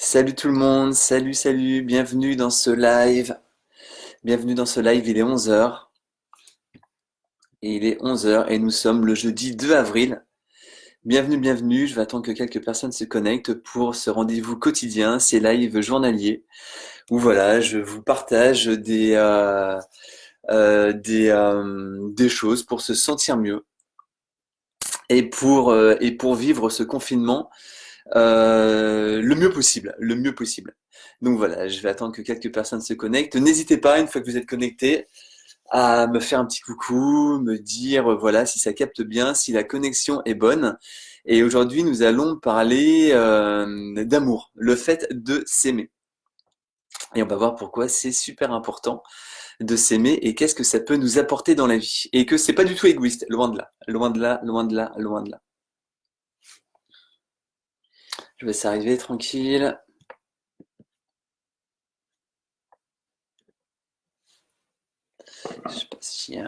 Salut tout le monde, salut, bienvenue dans ce live. Bienvenue dans ce live, il est 11 heures et il est 11 heures et nous sommes le jeudi 2 avril. Bienvenue, je vais attendre que quelques personnes se connectent pour ce rendez-vous quotidien, ces lives journaliers où voilà, je vous partage des choses pour se sentir mieux et pour vivre ce confinement le mieux possible. Donc voilà, je vais attendre que quelques personnes se connectent. N'hésitez pas, une fois que vous êtes connectés, à me faire un petit coucou, me dire voilà si ça capte bien, si la connexion est bonne. Et aujourd'hui, nous allons parler d'amour, le fait de s'aimer. Et on va voir pourquoi c'est super important de s'aimer et qu'est-ce que ça peut nous apporter dans la vie. Et que c'est pas du tout égoïste, loin de là, loin de là, loin de là, loin de là. Je vais arriver tranquille. Je sais pas si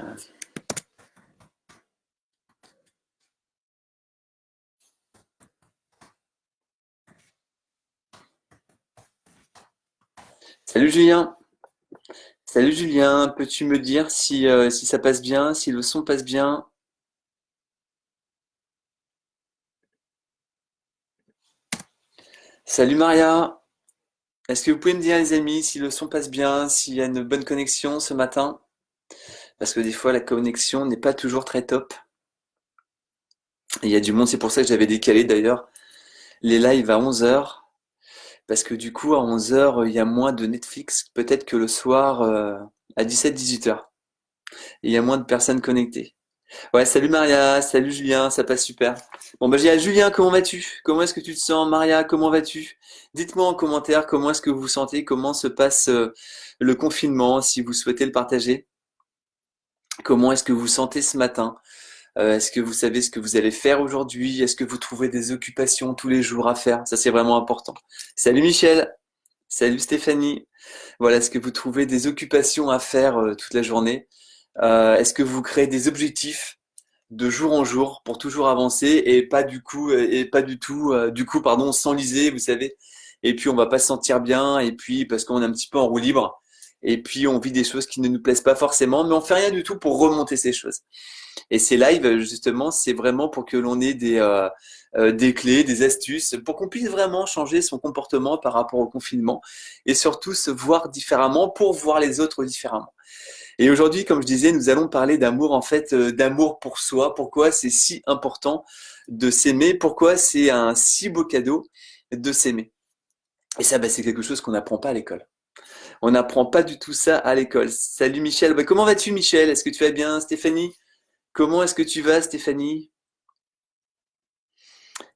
Salut Julien. Salut Julien, peux-tu me dire si ça passe bien, si le son passe bien? Salut Maria, est-ce que vous pouvez me dire les amis si le son passe bien, s'il y a une bonne connexion ce matin? Parce que des fois la connexion n'est pas toujours très top. Et il y a du monde, c'est pour ça que j'avais décalé d'ailleurs les lives à 11 heures. Parce que du coup à 11 heures il y a moins de Netflix peut-être que le soir à 17-18 heures. Et il y a moins de personnes connectées. Ouais, salut Maria, salut Julien, ça passe super. Bon bah j'ai Julien, comment vas-tu? Comment est-ce que tu te sens? Maria, comment vas-tu? Dites-moi en commentaire comment est-ce que vous vous sentez, comment se passe le confinement, si vous souhaitez le partager. Comment est-ce que vous vous sentez ce matin? Est-ce que vous savez ce que vous allez faire aujourd'hui? Est-ce que vous trouvez des occupations tous les jours à faire? Ça c'est vraiment important. Salut Michel, salut Stéphanie. Voilà, est-ce que vous trouvez des occupations à faire toute la journée? Est-ce que vous créez des objectifs de jour en jour pour toujours avancer et pas du coup et pas du tout du coup pardon s'enliser, vous savez, et puis on va pas se sentir bien et puis parce qu'on est un petit peu en roue libre et puis on vit des choses qui ne nous plaisent pas forcément mais on fait rien du tout pour remonter ces choses. Et ces lives justement c'est vraiment pour que l'on ait des clés, des astuces pour qu'on puisse vraiment changer son comportement par rapport au confinement et surtout se voir différemment pour voir les autres différemment. Et aujourd'hui, comme je disais, nous allons parler d'amour, en fait, d'amour pour soi. Pourquoi c'est si important de s'aimer? Pourquoi c'est un si beau cadeau de s'aimer? Et ça, bah, c'est quelque chose qu'on n'apprend pas à l'école. On n'apprend pas du tout ça à l'école. Salut Michel. Bah, comment vas-tu, Michel? Est-ce que tu vas bien, Stéphanie? Comment est-ce que tu vas, Stéphanie?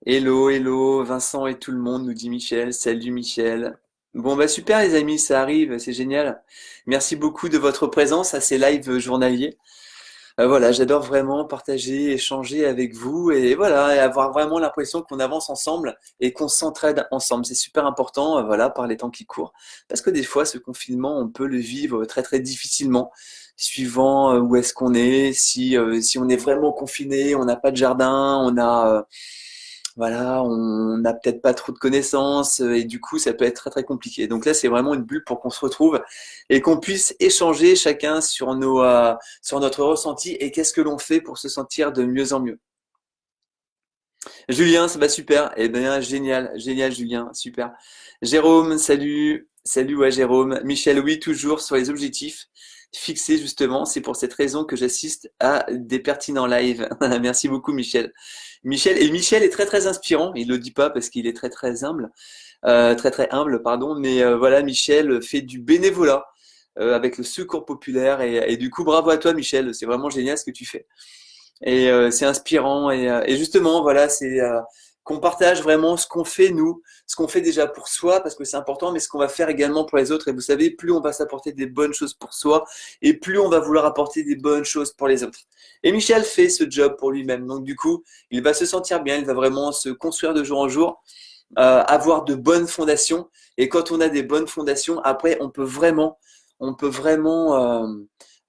Hello, hello, Vincent et tout le monde, nous dit Michel. Salut Michel. Bon, bah super les amis, ça arrive, c'est génial. Merci beaucoup de votre présence à ces lives journaliers. Voilà, j'adore vraiment partager, échanger avec vous et voilà, et avoir vraiment l'impression qu'on avance ensemble et qu'on s'entraide ensemble. C'est super important, voilà, par les temps qui courent. Parce que des fois, ce confinement, on peut le vivre très très difficilement, suivant où est-ce qu'on est, si on est vraiment confiné, on n'a pas de jardin, voilà, on n'a peut-être pas trop de connaissances et du coup, ça peut être très très compliqué. Donc là, c'est vraiment une bulle pour qu'on se retrouve et qu'on puisse échanger chacun sur notre ressenti et qu'est-ce que l'on fait pour se sentir de mieux en mieux. Julien, ça va super. Eh bien, génial, génial, Julien, super. Jérôme, salut, salut, ouais, Jérôme. Michel, oui, toujours sur les objectifs fixés, justement. C'est pour cette raison que j'assiste à des pertinents live. Merci beaucoup, Michel. Michel est très, très inspirant. Il le dit pas parce qu'il est très, très humble, très, très humble, pardon. Mais voilà, Michel fait du bénévolat. Avec le secours populaire et du coup bravo à toi Michel, c'est vraiment génial ce que tu fais. Et c'est inspirant et justement voilà c'est qu'on partage vraiment ce qu'on fait nous, ce qu'on fait déjà pour soi parce que c'est important, mais ce qu'on va faire également pour les autres. Et vous savez, plus on va s'apporter des bonnes choses pour soi et plus on va vouloir apporter des bonnes choses pour les autres. Et Michel fait ce job pour lui-même, donc du coup il va se sentir bien, il va vraiment se construire de jour en jour, avoir de bonnes fondations. Et quand on a des bonnes fondations, après on peut vraiment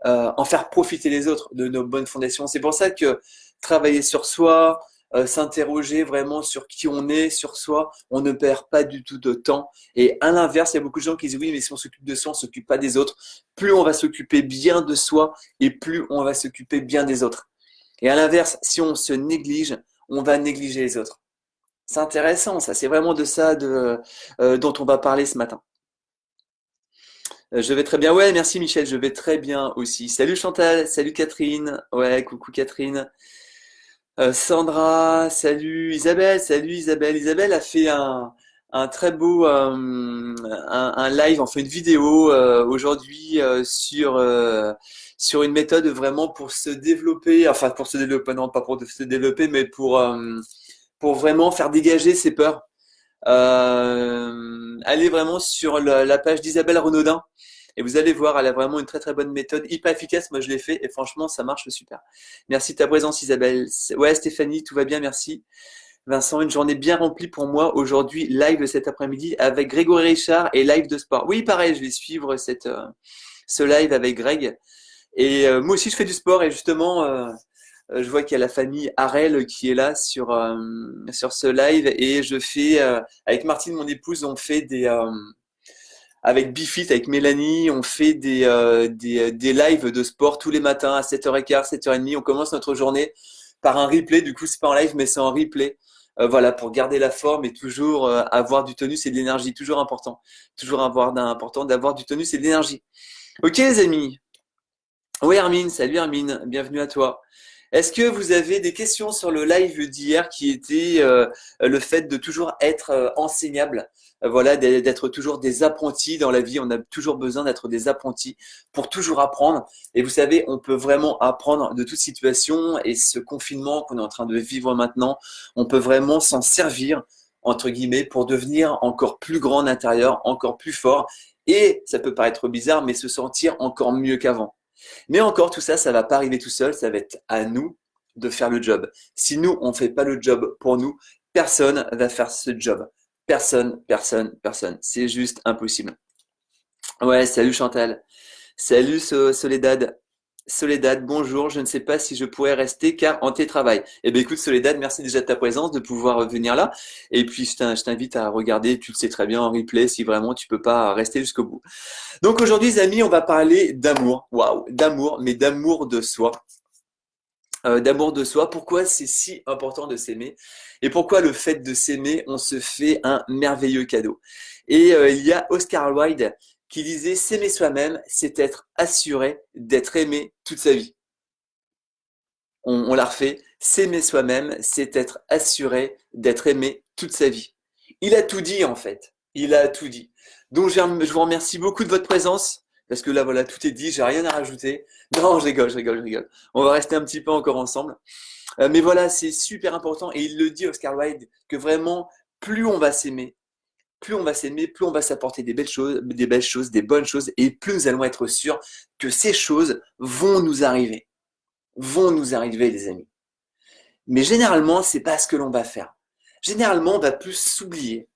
en faire profiter les autres de nos bonnes fondations. C'est pour ça que travailler sur soi, s'interroger vraiment sur qui on est, sur soi, on ne perd pas du tout de temps. Et à l'inverse, il y a beaucoup de gens qui disent oui, mais si on s'occupe de soi, on s'occupe pas des autres. Plus on va s'occuper bien de soi et plus on va s'occuper bien des autres. Et à l'inverse, si on se néglige, on va négliger les autres. C'est intéressant, ça. C'est vraiment de ça dont on va parler ce matin. Je vais très bien. Ouais, merci Michel, je vais très bien aussi. Salut Chantal, salut Catherine. Ouais, coucou Catherine. Sandra, salut Isabelle, salut Isabelle. Isabelle a fait un très beau un live, enfin une vidéo aujourd'hui sur une méthode vraiment pour se développer, enfin pour se développer, non pas pour se développer, mais pour vraiment faire dégager ses peurs. Allez vraiment sur la page d'Isabelle Renaudin et vous allez voir, elle a vraiment une très très bonne méthode, hyper efficace. Moi je l'ai fait et franchement ça marche super. Merci de ta présence Isabelle. Ouais Stéphanie, tout va bien, merci. Vincent, une journée bien remplie pour moi aujourd'hui, live cet après-midi avec Grégory Richard et live de sport. Oui pareil, je vais suivre ce live avec Greg. Et moi aussi je fais du sport et justement je vois qu'il y a la famille Harel qui est là sur ce live et je fais avec Martine mon épouse on fait avec Bifit avec Mélanie on fait des lives de sport tous les matins à 7h15 7h30. On commence notre journée par un replay, du coup c'est pas en live mais c'est en replay. Voilà, pour garder la forme et toujours avoir du tonus et de l'énergie, toujours important, toujours important d'avoir du tonus et de l'énergie. Ok les amis. Oui Armine, salut Armine, bienvenue à toi. Est-ce que vous avez des questions sur le live d'hier qui était le fait de toujours être enseignable, voilà, d'être toujours des apprentis dans la vie. On a toujours besoin d'être des apprentis pour toujours apprendre. Et vous savez, on peut vraiment apprendre de toute situation. Et ce confinement qu'on est en train de vivre maintenant, on peut vraiment s'en servir, entre guillemets, pour devenir encore plus grand en intérieur, encore plus fort. Et ça peut paraître bizarre, mais se sentir encore mieux qu'avant. Mais encore, tout ça, ça va pas arriver tout seul, ça va être à nous de faire le job. Si nous, on fait pas le job pour nous, personne va faire ce job. Personne, personne, personne. C'est juste impossible. Ouais, salut Chantal. Salut Soledad. Soledad, bonjour. Je ne sais pas si je pourrais rester car en télétravail. Eh bien écoute Soledad, merci déjà de ta présence, de pouvoir venir là. Et puis je t'invite à regarder, tu le sais très bien en replay, si vraiment tu peux pas rester jusqu'au bout. Donc aujourd'hui, les amis, on va parler d'amour. Waouh, d'amour, mais d'amour de soi. D'amour de soi. Pourquoi c'est si important de s'aimer et pourquoi le fait de s'aimer, on se fait un merveilleux cadeau. Et il y a Oscar Wilde qui disait s'aimer soi-même, c'est être assuré d'être aimé toute sa vie. On la refait. S'aimer soi-même, c'est être assuré d'être aimé toute sa vie. Il a tout dit en fait. Il a tout dit. Donc je vous remercie beaucoup de votre présence. Parce que là, voilà, tout est dit, j'ai rien à rajouter. Non, je rigole, je rigole, je rigole. On va rester un petit peu encore ensemble. Mais voilà, c'est super important. Et il le dit, Oscar Wilde, que vraiment, plus on va s'aimer, plus on va s'apporter des belles choses, des bonnes choses, et plus nous allons être sûrs que ces choses vont nous arriver. Vont nous arriver, les amis. Mais généralement, c'est pas ce que l'on va faire. Généralement, on va plus s'oublier.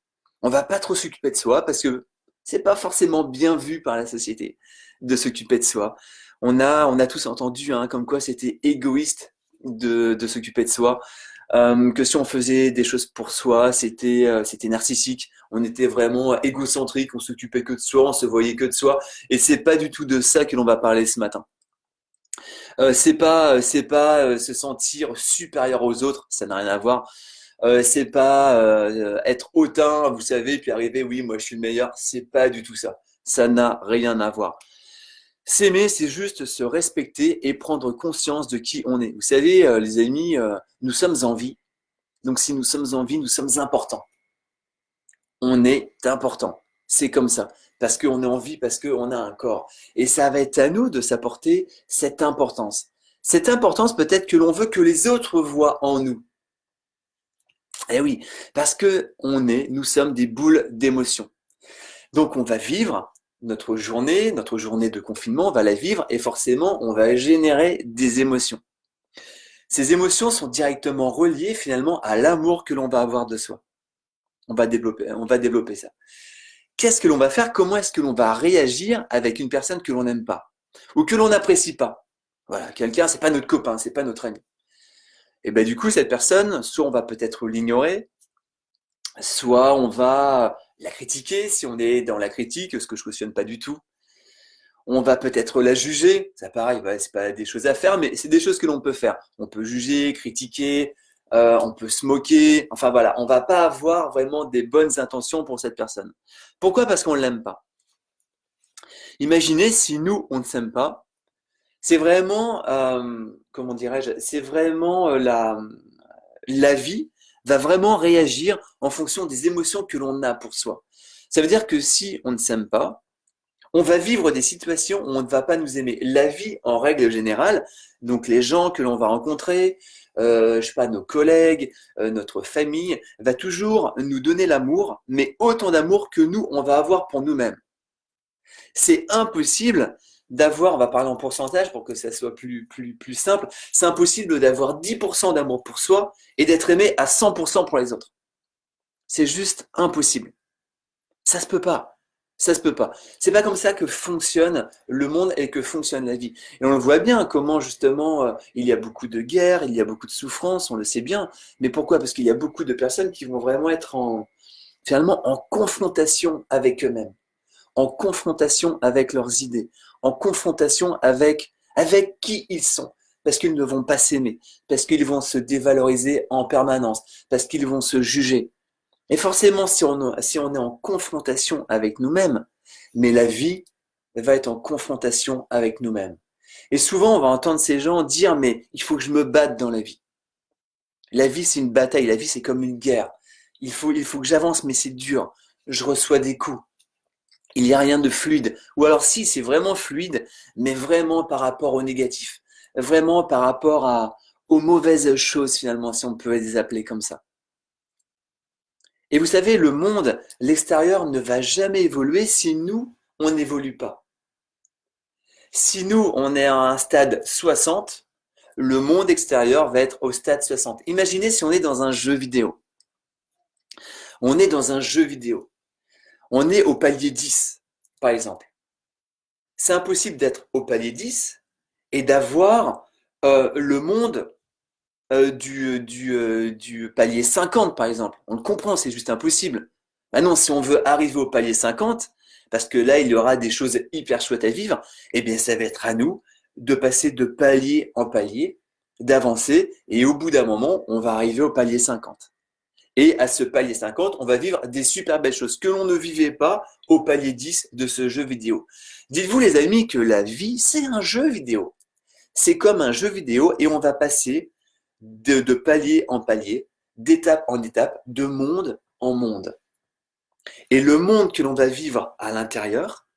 On va pas trop s'occuper de soi parce que c'est pas forcément bien vu par la société de s'occuper de soi. On a tous entendu hein, comme quoi c'était égoïste de s'occuper de soi, que si on faisait des choses pour soi, c'était narcissique. On était vraiment égocentrique, on s'occupait que de soi, on se voyait que de soi. Et c'est pas du tout de ça que l'on va parler ce matin. C'est pas se sentir supérieur aux autres, ça n'a rien à voir. C'est pas être hautain, vous savez, puis arriver, oui, moi je suis le meilleur. C'est pas du tout ça. Ça n'a rien à voir. S'aimer, c'est juste se respecter et prendre conscience de qui on est. Vous savez, les amis, nous sommes en vie. Donc si nous sommes en vie, nous sommes importants. On est important. C'est comme ça. Parce qu'on est en vie, parce qu'on a un corps. Et ça va être à nous de s'apporter cette importance. Cette importance peut-être que l'on veut que les autres voient en nous. Eh oui, parce que nous sommes des boules d'émotions. Donc on va vivre notre journée de confinement, on va la vivre et forcément on va générer des émotions. Ces émotions sont directement reliées finalement à l'amour que l'on va avoir de soi. On va développer ça. Qu'est-ce que l'on va faire? Comment est-ce que l'on va réagir avec une personne que l'on n'aime pas ou que l'on n'apprécie pas? Voilà, quelqu'un, c'est pas notre copain, c'est pas notre ami. Et ben du coup, cette personne, soit on va peut-être l'ignorer, soit on va la critiquer si on est dans la critique, ce que je cautionne pas du tout. On va peut-être la juger, ça pareil, ouais, c'est pas des choses à faire, mais c'est des choses que l'on peut faire. On peut juger, critiquer, on peut se moquer, enfin voilà, on va pas avoir vraiment des bonnes intentions pour cette personne. Pourquoi? Parce qu'on l'aime pas. Imaginez si nous, on ne s'aime pas, c'est vraiment, comment dirais-je, c'est vraiment la vie va vraiment réagir en fonction des émotions que l'on a pour soi. Ça veut dire que si on ne s'aime pas, on va vivre des situations où on ne va pas nous aimer. La vie, en règle générale, donc les gens que l'on va rencontrer, je sais pas, nos collègues, notre famille, va toujours nous donner l'amour, mais autant d'amour que nous, on va avoir pour nous-mêmes. C'est impossible d'avoir, on va parler en pourcentage pour que ça soit plus simple, c'est impossible d'avoir 10% d'amour pour soi et d'être aimé à 100% pour les autres. C'est juste impossible. Ça se peut pas. Ça se peut pas. C'est pas comme ça que fonctionne le monde et que fonctionne la vie. Et on le voit bien comment justement il y a beaucoup de guerres, il y a beaucoup de souffrances, on le sait bien. Mais pourquoi? Parce qu'il y a beaucoup de personnes qui vont vraiment être finalement en confrontation avec eux-mêmes, en confrontation avec leurs idées, en confrontation avec qui ils sont. Parce qu'ils ne vont pas s'aimer, parce qu'ils vont se dévaloriser en permanence, parce qu'ils vont se juger. Et forcément, si on est en confrontation avec nous-mêmes, mais la vie va être en confrontation avec nous-mêmes. Et souvent, on va entendre ces gens dire, mais il faut que je me batte dans la vie. La vie, c'est une bataille, la vie, c'est comme une guerre. Il faut que j'avance, mais c'est dur. Je reçois des coups. Il n'y a rien de fluide. Ou alors si, c'est vraiment fluide, mais vraiment par rapport au négatif. Vraiment par rapport aux mauvaises choses, finalement, si on peut les appeler comme ça. Et vous savez, le monde, l'extérieur ne va jamais évoluer si nous, on n'évolue pas. Si nous, on est à un stade 60, le monde extérieur va être au stade 60. Imaginez si on est dans un jeu vidéo. On est dans un jeu vidéo. On est au palier 10, par exemple. C'est impossible d'être au palier 10 et d'avoir le monde du palier 50, par exemple. On le comprend, c'est juste impossible. Maintenant, si on veut arriver au palier 50, parce que là, il y aura des choses hyper chouettes à vivre, eh bien, ça va être à nous de passer de palier en palier, d'avancer, et au bout d'un moment, on va arriver au palier 50. Et à ce palier 50, on va vivre des super belles choses que l'on ne vivait pas au palier 10 de ce jeu vidéo. Dites-vous, les amis, que la vie, c'est un jeu vidéo. C'est comme un jeu vidéo et on va passer de palier en palier, d'étape en étape, de monde en monde. Et le monde que l'on va vivre à l'intérieur,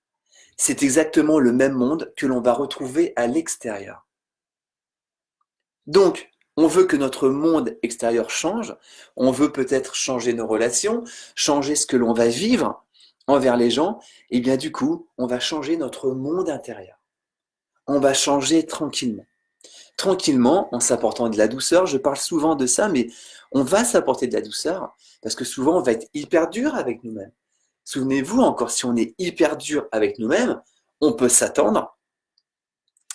c'est exactement le même monde que l'on va retrouver à l'extérieur. Donc, on veut que notre monde extérieur change, on veut peut-être changer nos relations, changer ce que l'on va vivre envers les gens, et bien du coup, on va changer notre monde intérieur. On va changer tranquillement. Tranquillement, en s'apportant de la douceur. Je parle souvent de ça, mais on va s'apporter de la douceur parce que souvent on va être hyper dur avec nous-mêmes. Souvenez-vous, encore si on est hyper dur avec nous-mêmes, on peut s'attendre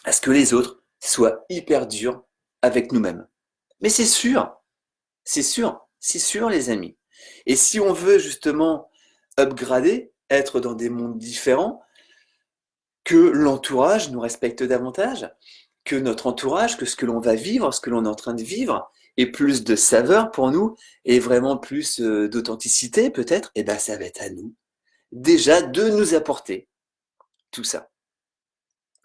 à ce que les autres soient hyper durs avec nous-mêmes. Mais c'est sûr, c'est sûr les amis. Et si on veut justement upgrader, être dans des mondes différents, que l'entourage nous respecte davantage, que notre entourage, que ce que l'on va vivre, ce que l'on est en train de vivre, ait plus de saveur pour nous et vraiment plus d'authenticité peut-être, et ben ça va être à nous déjà de nous apporter tout ça.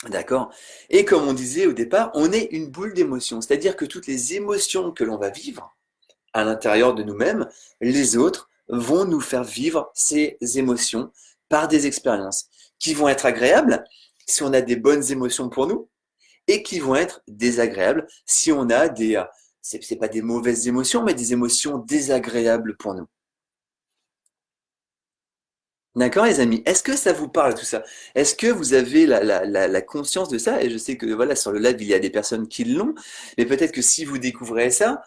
D'accord? Et comme on disait au départ, on est une boule d'émotions, c'est-à-dire que toutes les émotions que l'on va vivre à l'intérieur de nous-mêmes, les autres vont nous faire vivre ces émotions par des expériences qui vont être agréables si on a des bonnes émotions pour nous, et qui vont être désagréables si on a c'est pas des mauvaises émotions, mais des émotions désagréables pour nous. D'accord, les amis? Est-ce que ça vous parle tout ça? Est-ce que vous avez la conscience de ça? Et je sais que voilà, sur le live, il y a des personnes qui l'ont, mais peut-être que si vous découvrez ça,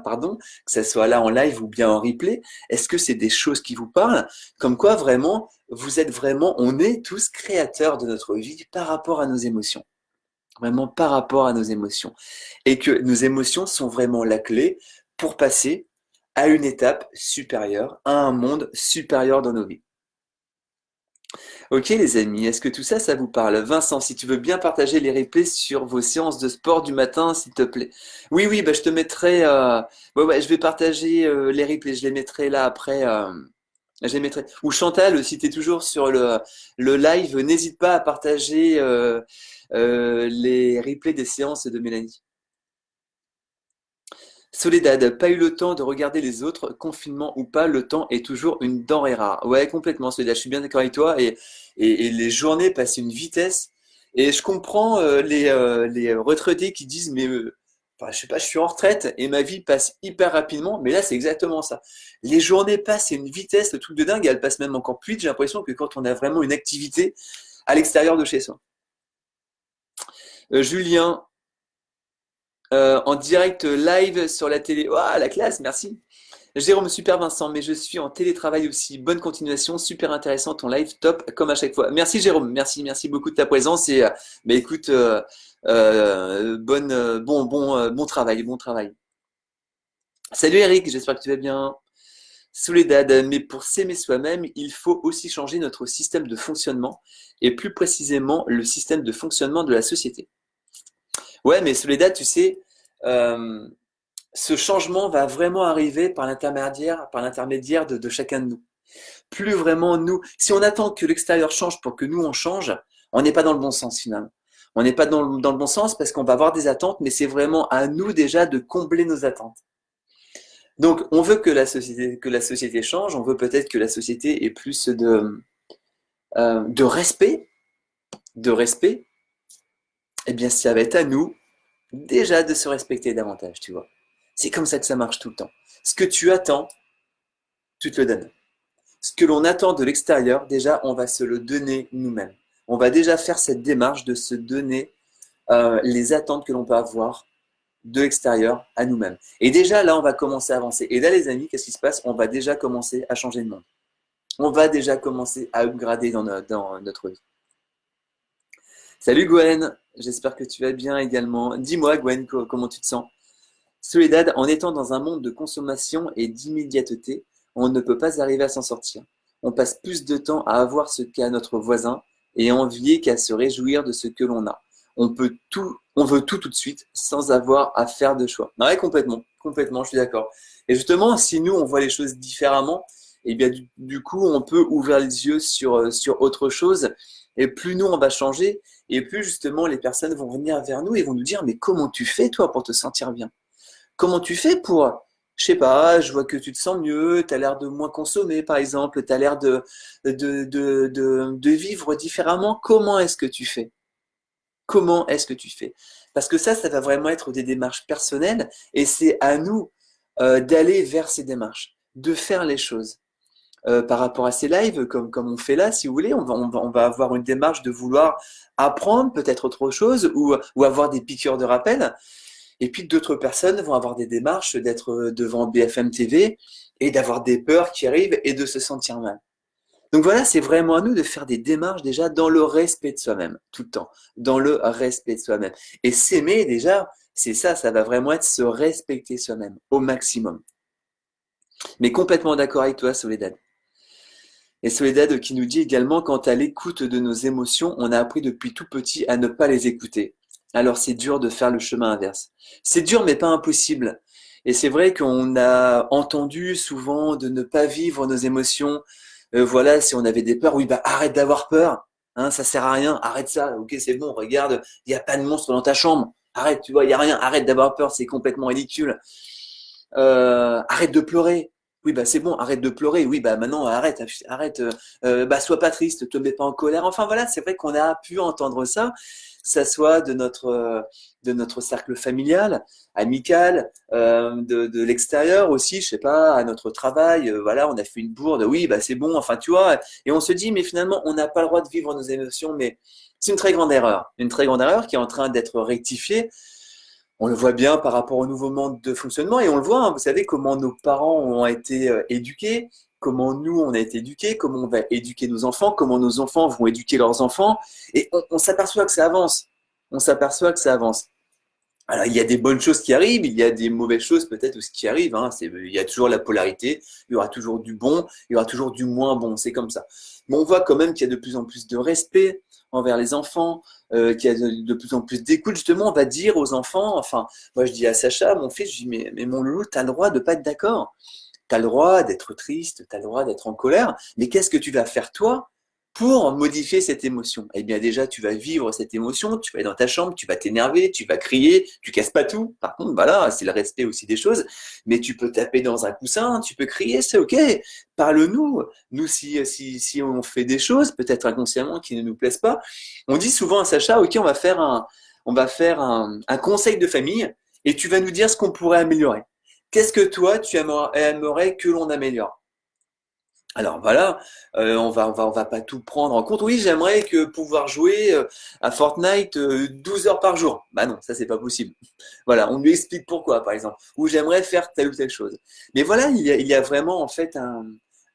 pardon, que ça soit là en live ou bien en replay, est-ce que c'est des choses qui vous parlent? Comme quoi, vraiment, vous êtes vraiment, on est tous créateurs de notre vie par rapport à nos émotions. vraiment par rapport à nos émotions. Et que nos émotions sont vraiment la clé pour passer à une étape supérieure, à un monde supérieur dans nos vies. Ok les amis, est-ce que tout ça, ça vous parle? Vincent, si tu veux bien partager les replays sur vos séances de sport du matin, s'il te plaît. Oui, oui, bah, je te mettrai... ouais, ouais, je vais partager les replays, je les mettrai là après. Je les mettrai. Ou Chantal, si tu es toujours sur le live, n'hésite pas à partager les replays des séances de Mélanie. Soledad, pas eu le temps de regarder les autres, confinement ou pas, le temps est toujours une denrée rare. Ouais, complètement, Soledad, je suis bien d'accord avec toi. Et les journées passent une vitesse. Et je comprends les retraités qui disent, mais enfin, je sais pas, je suis en retraite et ma vie passe hyper rapidement. Mais là, c'est exactement ça. Les journées passent à une vitesse, le truc de dingue, elles passent même encore plus vite. J'ai l'impression que quand on a vraiment une activité à l'extérieur de chez soi. Julien, en direct live sur la télé. Waouh, la classe, merci. Jérôme, super Vincent, mais je suis en télétravail aussi. Bonne continuation, super intéressant ton live, top comme à chaque fois. Merci Jérôme, merci beaucoup de ta présence et bah écoute, bon travail, bon travail. Salut Eric, j'espère que tu vas bien. Soledad, mais pour s'aimer soi-même, il faut aussi changer notre système de fonctionnement et plus précisément le système de fonctionnement de la société. Ouais, mais Soledad, tu sais, euh, ce changement va vraiment arriver par l'intermédiaire de chacun de nous. Plus vraiment nous. Si on attend que l'extérieur change pour que nous on change, on n'est pas dans le bon sens finalement. On n'est pas dans le bon sens parce qu'on va avoir des attentes, mais c'est vraiment à nous déjà de combler nos attentes. Donc on veut que la société change, on veut peut-être que la société ait plus de respect, de respect. Eh bien, ça va être à nous déjà de se respecter davantage, tu vois. C'est comme ça que ça marche tout le temps. Ce que tu attends, tu te le donnes. Ce que l'on attend de l'extérieur, déjà, on va se le donner nous-mêmes. On va déjà faire cette démarche de se donner les attentes que l'on peut avoir de l'extérieur à nous-mêmes. Et déjà, là, on va commencer à avancer. Et là, les amis, qu'est-ce qui se passe? On va déjà commencer à changer de monde. On va déjà commencer à upgrader dans notre vie. Salut Gwen, j'espère que tu vas bien également. Dis-moi Gwen, comment tu te sens? Soledad, en étant dans un monde de consommation et d'immédiateté, on ne peut pas arriver à s'en sortir. On passe plus de temps à avoir ce qu'a notre voisin et à envier qu'à se réjouir de ce que l'on a. On veut tout de suite sans avoir à faire de choix. Ouais, complètement, je suis d'accord. Et justement, si nous on voit les choses différemment, eh bien du coup on peut ouvrir les yeux sur autre chose. Et plus nous on va changer, et plus justement les personnes vont venir vers nous et vont nous dire mais comment tu fais toi pour te sentir bien? Comment tu fais pour, je sais pas, je vois que tu te sens mieux, tu as l'air de moins consommer par exemple, tu as l'air de vivre différemment. Comment est-ce que tu fais? Comment est-ce que tu fais? Parce que ça va vraiment être des démarches personnelles et c'est à nous d'aller vers ces démarches, de faire les choses. Par rapport à ces lives, comme on fait là, si vous voulez, on va avoir une démarche de vouloir apprendre peut-être autre chose ou avoir des piqûres de rappel. Et puis d'autres personnes vont avoir des démarches d'être devant BFM TV et d'avoir des peurs qui arrivent et de se sentir mal. Donc voilà, c'est vraiment à nous de faire des démarches déjà dans le respect de soi-même, tout le temps, dans le respect de soi-même. Et s'aimer déjà, c'est ça, ça va vraiment être se respecter soi-même au maximum. Mais complètement d'accord avec toi, Soledad. Et Soledad qui nous dit également, quant à l'écoute de nos émotions, on a appris depuis tout petit à ne pas les écouter. Alors c'est dur de faire le chemin inverse. C'est dur mais pas impossible. Et c'est vrai qu'on a entendu souvent de ne pas vivre nos émotions. Voilà, si on avait des peurs, oui, bah arrête d'avoir peur. Hein, ça sert à rien, arrête ça. Ok, c'est bon, regarde, il n'y a pas de monstre dans ta chambre. Arrête, tu vois, il n'y a rien, arrête d'avoir peur, c'est complètement ridicule. Arrête de pleurer. Oui, bah c'est bon, arrête de pleurer. Oui, bah maintenant arrête. Bah sois pas triste, te mets pas en colère. Enfin voilà, c'est vrai qu'on a pu entendre ça, ça soit de notre cercle familial, amical, de l'extérieur aussi, je sais pas, à notre travail. Voilà, on a fait une bourde. Oui, bah c'est bon. Enfin tu vois, et on se dit mais finalement on n'a pas le droit de vivre nos émotions, mais c'est une très grande erreur qui est en train d'être rectifiée. On le voit bien par rapport au nouveau mode de fonctionnement et on le voit, hein, vous savez comment nos parents ont été éduqués, comment nous on a été éduqués, comment on va éduquer nos enfants, comment nos enfants vont éduquer leurs enfants et on s'aperçoit que ça avance. on s'aperçoit que ça avance. Alors, il y a des bonnes choses qui arrivent, il y a des mauvaises choses peut-être aussi qui arrivent. Hein. Il y a toujours la polarité, il y aura toujours du bon, il y aura toujours du moins bon, c'est comme ça. Mais on voit quand même qu'il y a de plus en plus de respect envers les enfants, qu'il y a de plus en plus d'écoute. Justement, on va dire aux enfants, enfin, moi je dis à Sacha, mon fils, je dis, mais mon loulou, tu as le droit de pas être d'accord. Tu as le droit d'être triste, tu as le droit d'être en colère, mais qu'est-ce que tu vas faire toi pour modifier cette émotion? Eh bien déjà, tu vas vivre cette émotion, tu vas aller dans ta chambre, tu vas t'énerver, tu vas crier, tu casses pas tout. Par contre, voilà, c'est le respect aussi des choses, mais tu peux taper dans un coussin, tu peux crier, c'est ok. Parle-nous. Nous, si on fait des choses, peut-être inconsciemment, qui ne nous plaisent pas, on dit souvent à Sacha, ok, on va faire un conseil de famille et tu vas nous dire ce qu'on pourrait améliorer. Qu'est-ce que toi, tu aimerais que l'on améliore? Alors voilà, on va pas tout prendre en compte. Oui, j'aimerais que pouvoir jouer à Fortnite 12 heures par jour. Bah non, ça c'est pas possible. Voilà, on lui explique pourquoi, par exemple. Ou j'aimerais faire telle ou telle chose. Mais voilà, il y a vraiment en fait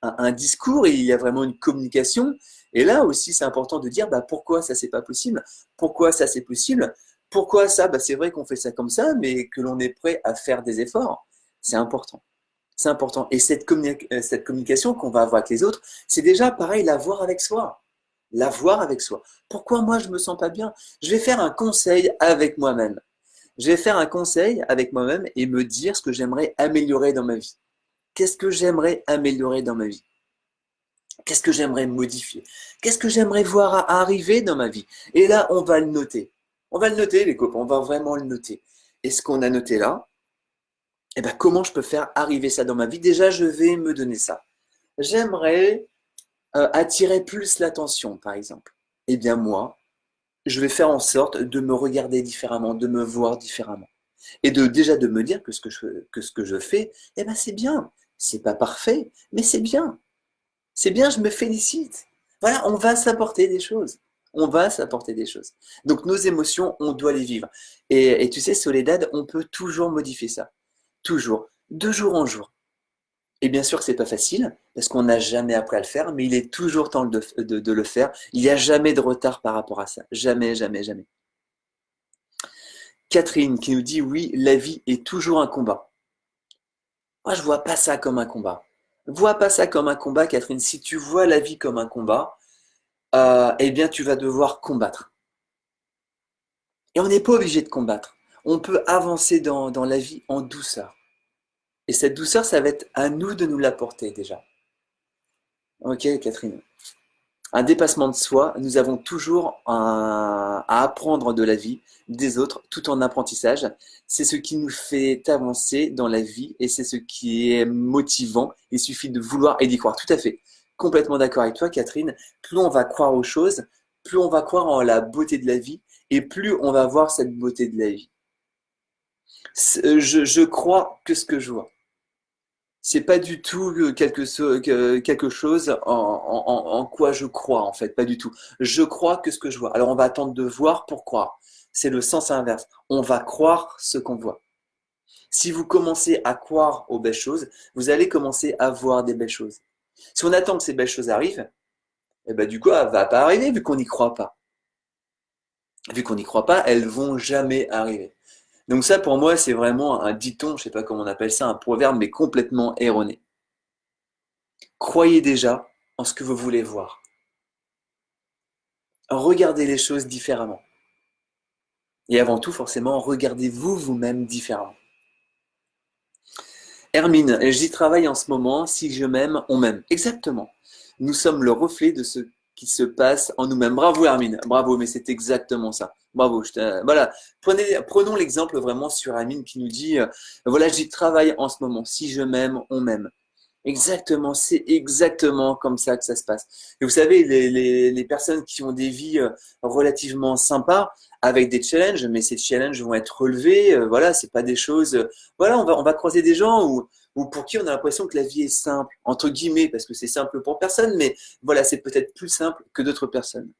un discours et il y a vraiment une communication. Et là aussi, c'est important de dire bah, pourquoi ça c'est pas possible, pourquoi ça c'est possible, pourquoi ça, bah, c'est vrai qu'on fait ça comme ça, mais que l'on est prêt à faire des efforts. C'est important. C'est important. Et cette communication qu'on va avoir avec les autres, c'est déjà pareil, la voir avec soi. La voir avec soi. Pourquoi moi je me sens pas bien? Je vais faire un conseil avec moi-même. Je vais faire un conseil avec moi-même et me dire ce que j'aimerais améliorer dans ma vie. Qu'est-ce que j'aimerais améliorer dans ma vie? Qu'est-ce que j'aimerais modifier? Qu'est-ce que j'aimerais voir arriver dans ma vie? Et là, on va le noter. On va le noter, les copains, on va vraiment le noter. Et ce qu'on a noté là, eh ben, comment je peux faire arriver ça dans ma vie? Déjà, je vais me donner ça. J'aimerais attirer plus l'attention, par exemple. Eh bien, moi, je vais faire en sorte de me regarder différemment, de me voir différemment. Et déjà de me dire que ce que je fais, eh ben, c'est bien. C'est pas parfait, mais c'est bien. C'est bien, je me félicite. Voilà, on va s'apporter des choses. On va s'apporter des choses. Donc, nos émotions, on doit les vivre. Et tu sais, Soledad, on peut toujours modifier ça. Toujours. De jour en jour. Et bien sûr que c'est pas facile, parce qu'on n'a jamais appris à le faire, mais il est toujours temps de le faire. Il n'y a jamais de retard par rapport à ça. Jamais, jamais, jamais. Catherine qui nous dit oui, la vie est toujours un combat. Moi, je vois pas ça comme un combat. Vois pas ça comme un combat, Catherine. Si tu vois la vie comme un combat, eh bien, tu vas devoir combattre. Et on n'est pas obligé de combattre. On peut avancer dans la vie en douceur. Et cette douceur, ça va être à nous de nous l'apporter déjà. Ok, Catherine. Un dépassement de soi, nous avons toujours à apprendre de la vie, des autres, tout en apprentissage. C'est ce qui nous fait avancer dans la vie et c'est ce qui est motivant. Il suffit de vouloir et d'y croire. Tout à fait. Complètement d'accord avec toi, Catherine. Plus on va croire aux choses, plus on va croire en la beauté de la vie et plus on va voir cette beauté de la vie. Je crois que ce que je vois. C'est pas du tout quelque chose en quoi je crois, en fait, pas du tout. Je crois que ce que je vois. Alors on va attendre de voir pour croire. C'est le sens inverse. On va croire ce qu'on voit. Si vous commencez à croire aux belles choses, vous allez commencer à voir des belles choses. Si on attend que ces belles choses arrivent, eh ben du coup, elles ne vont pas arriver vu qu'on n'y croit pas. Vu qu'on n'y croit pas, elles vont jamais arriver. Donc ça, pour moi, c'est vraiment un dicton, je sais pas comment on appelle ça, un proverbe, mais complètement erroné. Croyez déjà en ce que vous voulez voir. Regardez les choses différemment. Et avant tout, forcément, regardez-vous vous-même différemment. Hermine, j'y travaille en ce moment. Si je m'aime, on m'aime. Exactement. Nous sommes le reflet de ce qui se passe en nous-mêmes. Bravo Hermine, bravo, mais c'est exactement ça. Bravo. Voilà, prenons l'exemple vraiment sur Hermine qui nous dit, voilà, j'y travaille en ce moment. Si je m'aime, on m'aime. Exactement, c'est exactement comme ça que ça se passe. Et vous savez, les personnes qui ont des vies relativement sympas, avec des challenges, mais ces challenges vont être relevés, voilà, c'est pas des choses. Voilà, on va croiser des gens où pour qui on a l'impression que la vie est simple, entre guillemets, parce que c'est simple pour personne, mais voilà, c'est peut-être plus simple que d'autres personnes.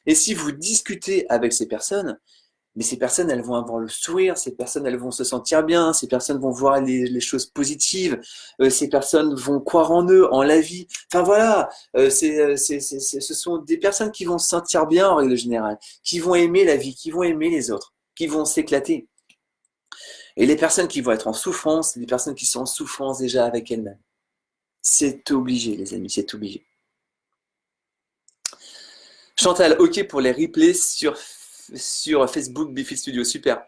Et si vous discutez avec ces personnes, Mais ces personnes, elles vont avoir le sourire, ces personnes, elles vont se sentir bien, ces personnes vont voir les choses positives, ces personnes vont croire en eux, en la vie. Enfin voilà, ce sont des personnes qui vont se sentir bien en règle générale, qui vont aimer la vie, qui vont aimer les autres, qui vont s'éclater. Et les personnes qui vont être en souffrance, c'est des personnes qui sont en souffrance déjà avec elles-mêmes. C'est obligé, les amis, c'est obligé. Chantal, ok pour les replays sur Facebook Bifi Studio, super.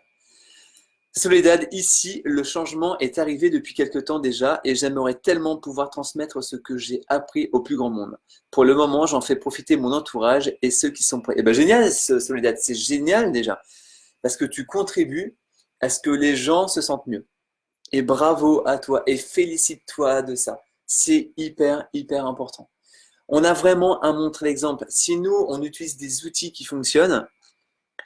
Soledad, ici, le changement est arrivé depuis quelque temps déjà et j'aimerais tellement pouvoir transmettre ce que j'ai appris au plus grand monde. Pour le moment, j'en fais profiter mon entourage et ceux qui sont prêts. Eh ben génial, Soledad, c'est génial déjà, parce que tu contribues à ce que les gens se sentent mieux. Et bravo à toi et félicite-toi de ça. C'est hyper, hyper important. On a vraiment à montrer l'exemple. Si nous, on utilise des outils qui fonctionnent,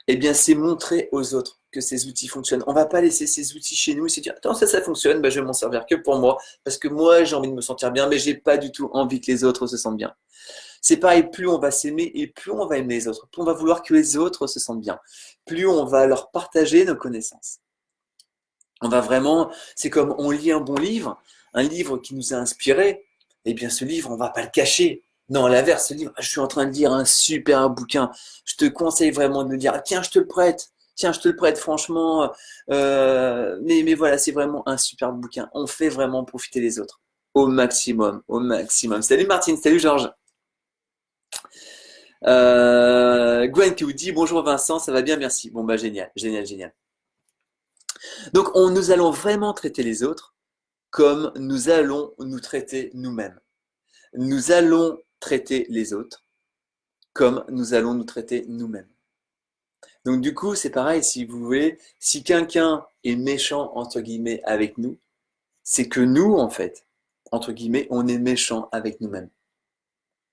eh bien, c'est montrer aux autres que ces outils fonctionnent. On va pas laisser ces outils chez nous et se dire, attends, ça fonctionne, ben, je vais m'en servir que pour moi, parce que moi, j'ai envie de me sentir bien, mais j'ai pas du tout envie que les autres se sentent bien. C'est pareil, plus on va s'aimer et plus on va aimer les autres, plus on va vouloir que les autres se sentent bien, plus on va leur partager nos connaissances. On va vraiment, c'est comme on lit un livre qui nous a inspiré, eh bien ce livre, on va pas le cacher. Non, à l'inverse, ce livre, je suis en train de lire un super bouquin. Je te conseille vraiment de me dire, ah, tiens, je te le prête. Tiens, je te le prête, franchement. Mais voilà, c'est vraiment un super bouquin. On fait vraiment profiter les autres. Au maximum, au maximum. Salut Martine, salut Georges. Gwen qui vous dit, bonjour Vincent, ça va bien, merci. Bon bah génial, génial, génial. Donc nous allons vraiment traiter les autres comme nous allons nous traiter nous-mêmes. Nous allons traiter les autres comme nous allons nous traiter nous-mêmes. Donc du coup, c'est pareil, si vous voulez, si quelqu'un est méchant, entre guillemets, avec nous, c'est que nous, en fait, entre guillemets, on est méchant avec nous-mêmes.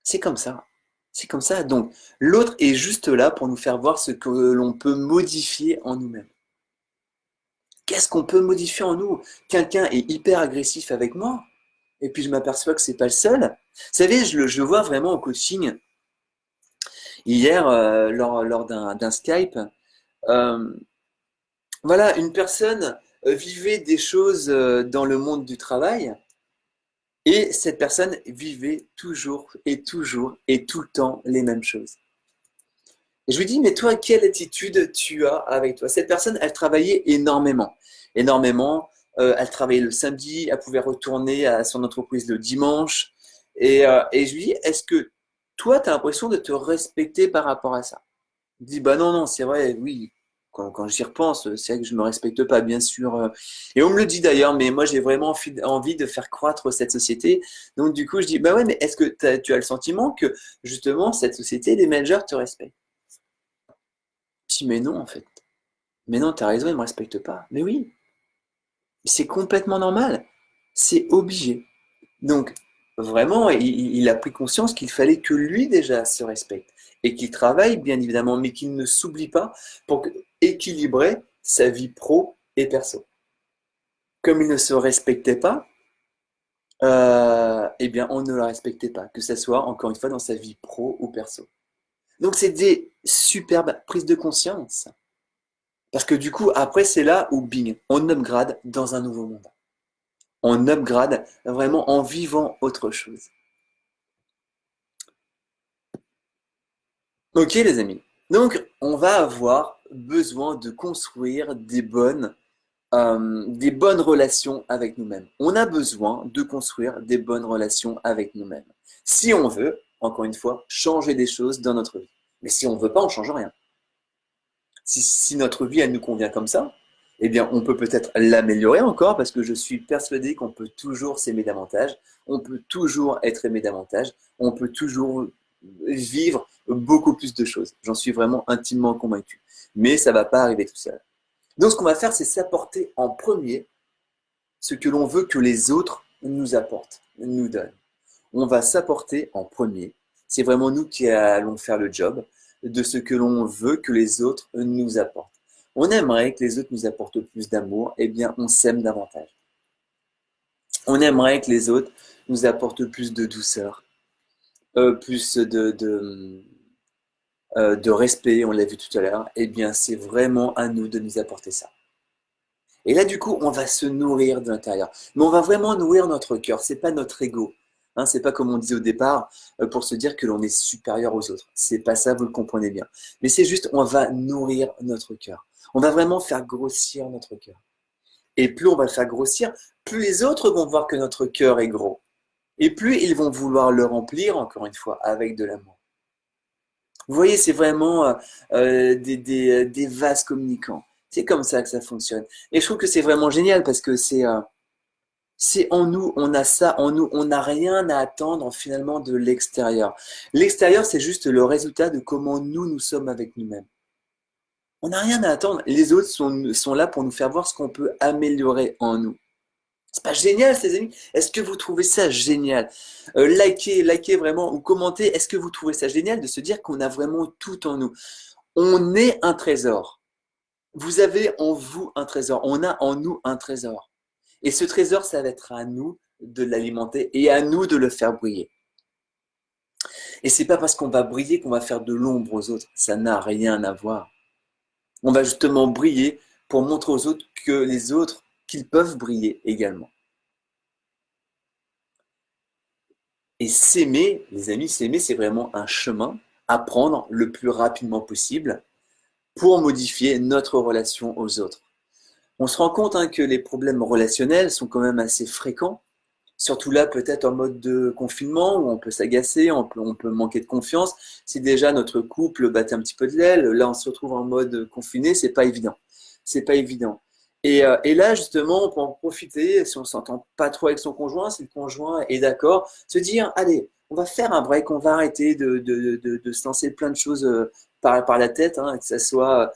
C'est comme ça. C'est comme ça. Donc l'autre est juste là pour nous faire voir ce que l'on peut modifier en nous-mêmes. Qu'est-ce qu'on peut modifier en nous? Quelqu'un est hyper agressif avec moi, et puis je m'aperçois que c'est pas le seul. Vous savez, je le vois vraiment au coaching. Hier, lors d'un Skype, euh, voilà, une personne vivait des choses dans le monde du travail, et cette personne vivait toujours et toujours et tout le temps les mêmes choses. Et je lui dis, mais toi, quelle attitude tu as avec toi? Cette personne, elle travaillait énormément, énormément. Elle travaillait le samedi, elle pouvait retourner à son entreprise le dimanche. Et je lui dis, est-ce que toi, tu as l'impression de te respecter par rapport à ça? Il dit, bah non, non, c'est vrai, oui. Quand j'y repense, c'est vrai que je me respecte pas, bien sûr. Et on me le dit d'ailleurs, mais moi, j'ai vraiment envie de faire croître cette société. Donc, du coup, je dis, bah ouais, mais est-ce que tu as le sentiment que, justement, cette société, les managers te respectent? Si, mais non, en fait. Mais non, t'as raison, il me respecte pas. Mais oui, c'est complètement normal. C'est obligé. Donc, vraiment, il a pris conscience qu'il fallait que lui déjà se respecte et qu'il travaille, bien évidemment, mais qu'il ne s'oublie pas pour équilibrer sa vie pro et perso. Comme il ne se respectait pas, eh bien, on ne le respectait pas, que ce soit, encore une fois, dans sa vie pro ou perso. Donc, c'est des superbes prises de conscience. Parce que du coup, après, c'est là où, bing, on upgrade dans un nouveau monde. On upgrade vraiment en vivant autre chose. Ok, les amis. Donc, on va avoir besoin de construire des bonnes relations avec nous-mêmes. On a besoin de construire des bonnes relations avec nous-mêmes. Si on veut, encore une fois, changer des choses dans notre vie. Mais si on ne veut pas, on ne change rien. Si notre vie, elle nous convient comme ça, eh bien, on peut peut-être l'améliorer encore parce que je suis persuadé qu'on peut toujours s'aimer davantage, on peut toujours être aimé davantage, on peut toujours vivre beaucoup plus de choses. J'en suis vraiment intimement convaincu. Mais ça ne va pas arriver tout seul. Donc, ce qu'on va faire, c'est s'apporter en premier ce que l'on veut que les autres nous apportent, nous donnent. On va s'apporter en premier. C'est vraiment nous qui allons faire le job de ce que l'on veut que les autres nous apportent. On aimerait que les autres nous apportent plus d'amour, eh bien on s'aime davantage. On aimerait que les autres nous apportent plus de douceur, plus de respect, on l'a vu tout à l'heure, eh bien c'est vraiment à nous de nous apporter ça. Et là, du coup, on va se nourrir de l'intérieur. Mais on va vraiment nourrir notre cœur. C'est pas notre ego. Hein, c'est pas comme on disait au départ pour se dire que l'on est supérieur aux autres. C'est pas ça, vous le comprenez bien. Mais c'est juste, on va nourrir notre cœur. On va vraiment faire grossir notre cœur. Et plus on va le faire grossir, plus les autres vont voir que notre cœur est gros. Et plus ils vont vouloir le remplir, encore une fois, avec de l'amour. Vous voyez, c'est vraiment des vases communicants. C'est comme ça que ça fonctionne. Et je trouve que c'est vraiment génial parce que c'est en nous, on a ça en nous, on n'a rien à attendre finalement de l'extérieur. L'extérieur, c'est juste le résultat de comment nous sommes avec nous-mêmes. On n'a rien à attendre. Les autres sont là pour nous faire voir ce qu'on peut améliorer en nous. C'est pas génial, les amis? Est-ce que vous trouvez ça génial? Likez vraiment ou commentez. Est-ce que vous trouvez ça génial de se dire qu'on a vraiment tout en nous? On est un trésor. Vous avez en vous un trésor. On a en nous un trésor. Et ce trésor, ça va être à nous de l'alimenter et à nous de le faire briller. Et c'est pas parce qu'on va briller qu'on va faire de l'ombre aux autres. Ça n'a rien à voir. On va justement briller pour montrer aux autres que les autres, qu'ils peuvent briller également. Et s'aimer, les amis, s'aimer, c'est vraiment un chemin à prendre le plus rapidement possible pour modifier notre relation aux autres. On se rend compte que les problèmes relationnels sont quand même assez fréquents, surtout là peut-être en mode de confinement où on peut s'agacer, on peut manquer de confiance. Si déjà notre couple battait un petit peu de l'aile, là on se retrouve en mode confiné, c'est pas évident. C'est pas évident. Et là, justement, on peut en profiter, si on s'entend pas trop avec son conjoint, si le conjoint est d'accord, se dire, allez, on va faire un break, on va arrêter de se lancer plein de choses par la tête, que ce soit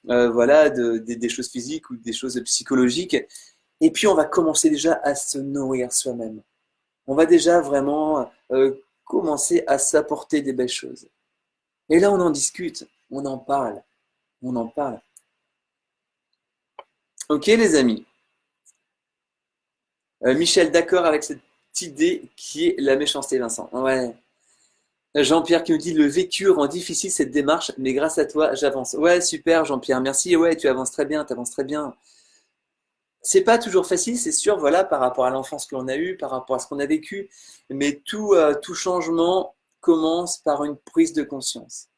voilà, des choses physiques ou des choses psychologiques. Et puis, on va commencer déjà à se nourrir soi-même. On va déjà vraiment commencer à s'apporter des belles choses. Et là, on en discute, on en parle, on en parle. Ok, les amis. Michel, d'accord avec cette idée qui est la méchanceté, Vincent. Ouais. Jean-Pierre qui nous dit le vécu rend difficile cette démarche, mais grâce à toi, j'avance. Ouais, super, Jean-Pierre, merci. Ouais, tu avances très bien, tu avances très bien. C'est pas toujours facile, c'est sûr, voilà, par rapport à l'enfance que l'on a eue, par rapport à ce qu'on a vécu, mais tout changement commence par une prise de conscience.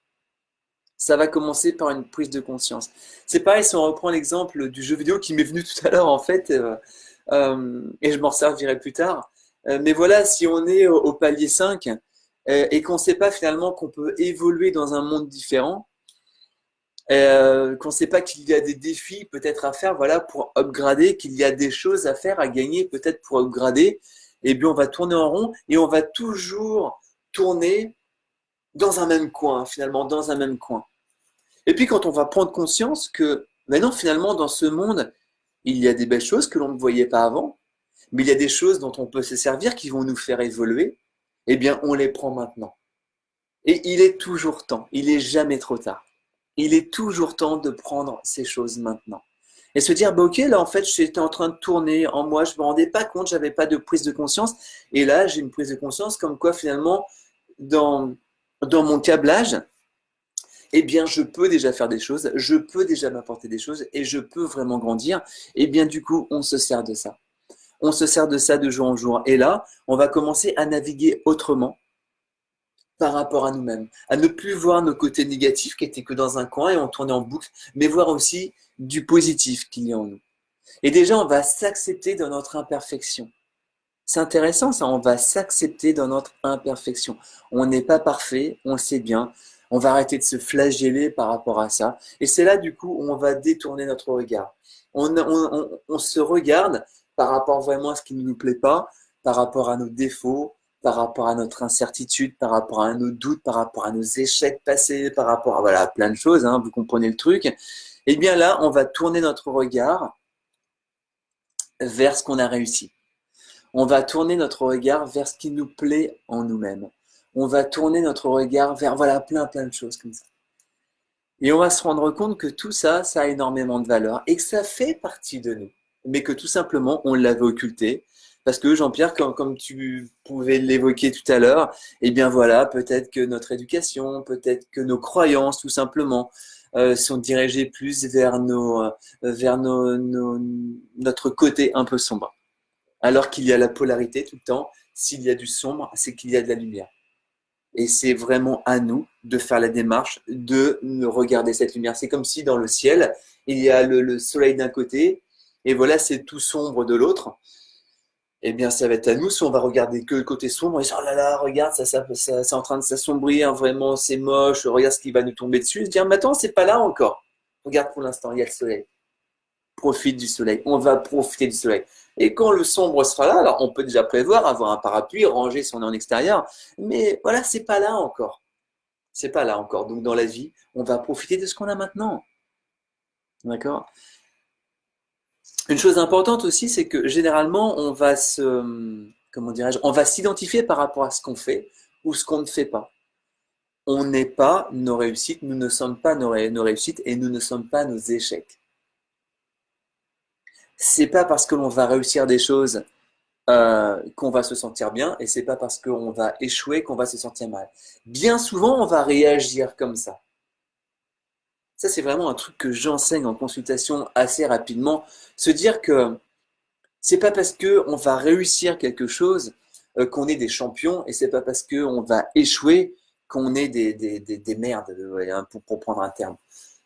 Ça va commencer par une prise de conscience. C'est pareil si on reprend l'exemple du jeu vidéo qui m'est venu tout à l'heure en fait, et je m'en servirai plus tard. Mais voilà, si on est au palier 5 et qu'on ne sait pas finalement qu'on peut évoluer dans un monde différent, qu'on ne sait pas qu'il y a des défis peut-être à faire voilà, pour upgrader, qu'il y a des choses à faire, à gagner peut-être pour upgrader, et bien on va tourner en rond et on va toujours tourner dans un même coin, finalement, dans un même coin. Et puis quand on va prendre conscience que maintenant, finalement, dans ce monde, il y a des belles choses que l'on ne voyait pas avant, mais il y a des choses dont on peut se servir qui vont nous faire évoluer, eh bien, on les prend maintenant. Et il est toujours temps, il est jamais trop tard. Il est toujours temps de prendre ces choses maintenant. Et se dire, bah ok, là en fait, j'étais en train de tourner en moi, je ne me rendais pas compte, j'avais pas de prise de conscience. Et là, j'ai une prise de conscience comme quoi finalement, dans mon câblage, eh bien, je peux déjà faire des choses, je peux déjà m'apporter des choses et je peux vraiment grandir. Et bien, du coup, on se sert de ça. On se sert de ça de jour en jour. Et là, on va commencer à naviguer autrement par rapport à nous-mêmes, à ne plus voir nos côtés négatifs qui étaient que dans un coin et on tournait en boucle, mais voir aussi du positif qu'il y a en nous. Et déjà, on va s'accepter dans notre imperfection. C'est intéressant ça, on va s'accepter dans notre imperfection. On n'est pas parfait, on le sait bien. On va arrêter de se flageller par rapport à ça. Et c'est là, du coup, où on va détourner notre regard. On se regarde par rapport vraiment à ce qui ne nous plaît pas, par rapport à nos défauts, par rapport à notre incertitude, par rapport à nos doutes, par rapport à nos échecs passés, par rapport à voilà, plein de choses, vous comprenez le truc. Et bien là, on va tourner notre regard vers ce qu'on a réussi. On va tourner notre regard vers ce qui nous plaît en nous-mêmes. On va tourner notre regard vers voilà plein de choses comme ça. Et on va se rendre compte que tout ça, ça a énormément de valeur et que ça fait partie de nous. Mais que tout simplement, on l'avait occulté Parce que Jean-Pierre, comme tu pouvais l'évoquer tout à l'heure, eh bien voilà, peut-être que notre éducation, peut-être que nos croyances, tout simplement, sont dirigées plus vers notre côté un peu sombre. Alors qu'il y a la polarité tout le temps, s'il y a du sombre, c'est qu'il y a de la lumière. Et c'est vraiment à nous de faire la démarche de regarder cette lumière. C'est comme si dans le ciel, il y a le soleil d'un côté, et voilà, c'est tout sombre de l'autre. Eh bien, ça va être à nous si on va regarder que le côté sombre et dire, oh là là, regarde, ça c'est en train de s'assombrir, vraiment, c'est moche, regarde ce qui va nous tomber dessus. Se dire, mais attends, c'est pas là encore. Regarde pour l'instant, il y a le soleil. Profite du soleil. On va profiter du soleil. Et quand le sombre sera là, alors on peut déjà prévoir, avoir un parapluie, ranger si on est en extérieur. Mais voilà, c'est pas là encore. C'est pas là encore. Donc dans la vie, on va profiter de ce qu'on a maintenant. D'accord? Une chose importante aussi, c'est que généralement, comment dirais-je, on va s'identifier par rapport à ce qu'on fait ou ce qu'on ne fait pas. On n'est pas nos réussites, nous ne sommes pas nos réussites et nous ne sommes pas nos échecs. C'est pas parce que l'on va réussir des choses qu'on va se sentir bien et c'est pas parce qu'on va échouer qu'on va se sentir mal. Bien souvent, on va réagir comme ça. Ça, c'est vraiment un truc que j'enseigne en consultation assez rapidement. Se dire que c'est pas parce que on va réussir quelque chose qu'on est des champions et c'est pas parce que on va échouer qu'on est des merdes, pour prendre un terme.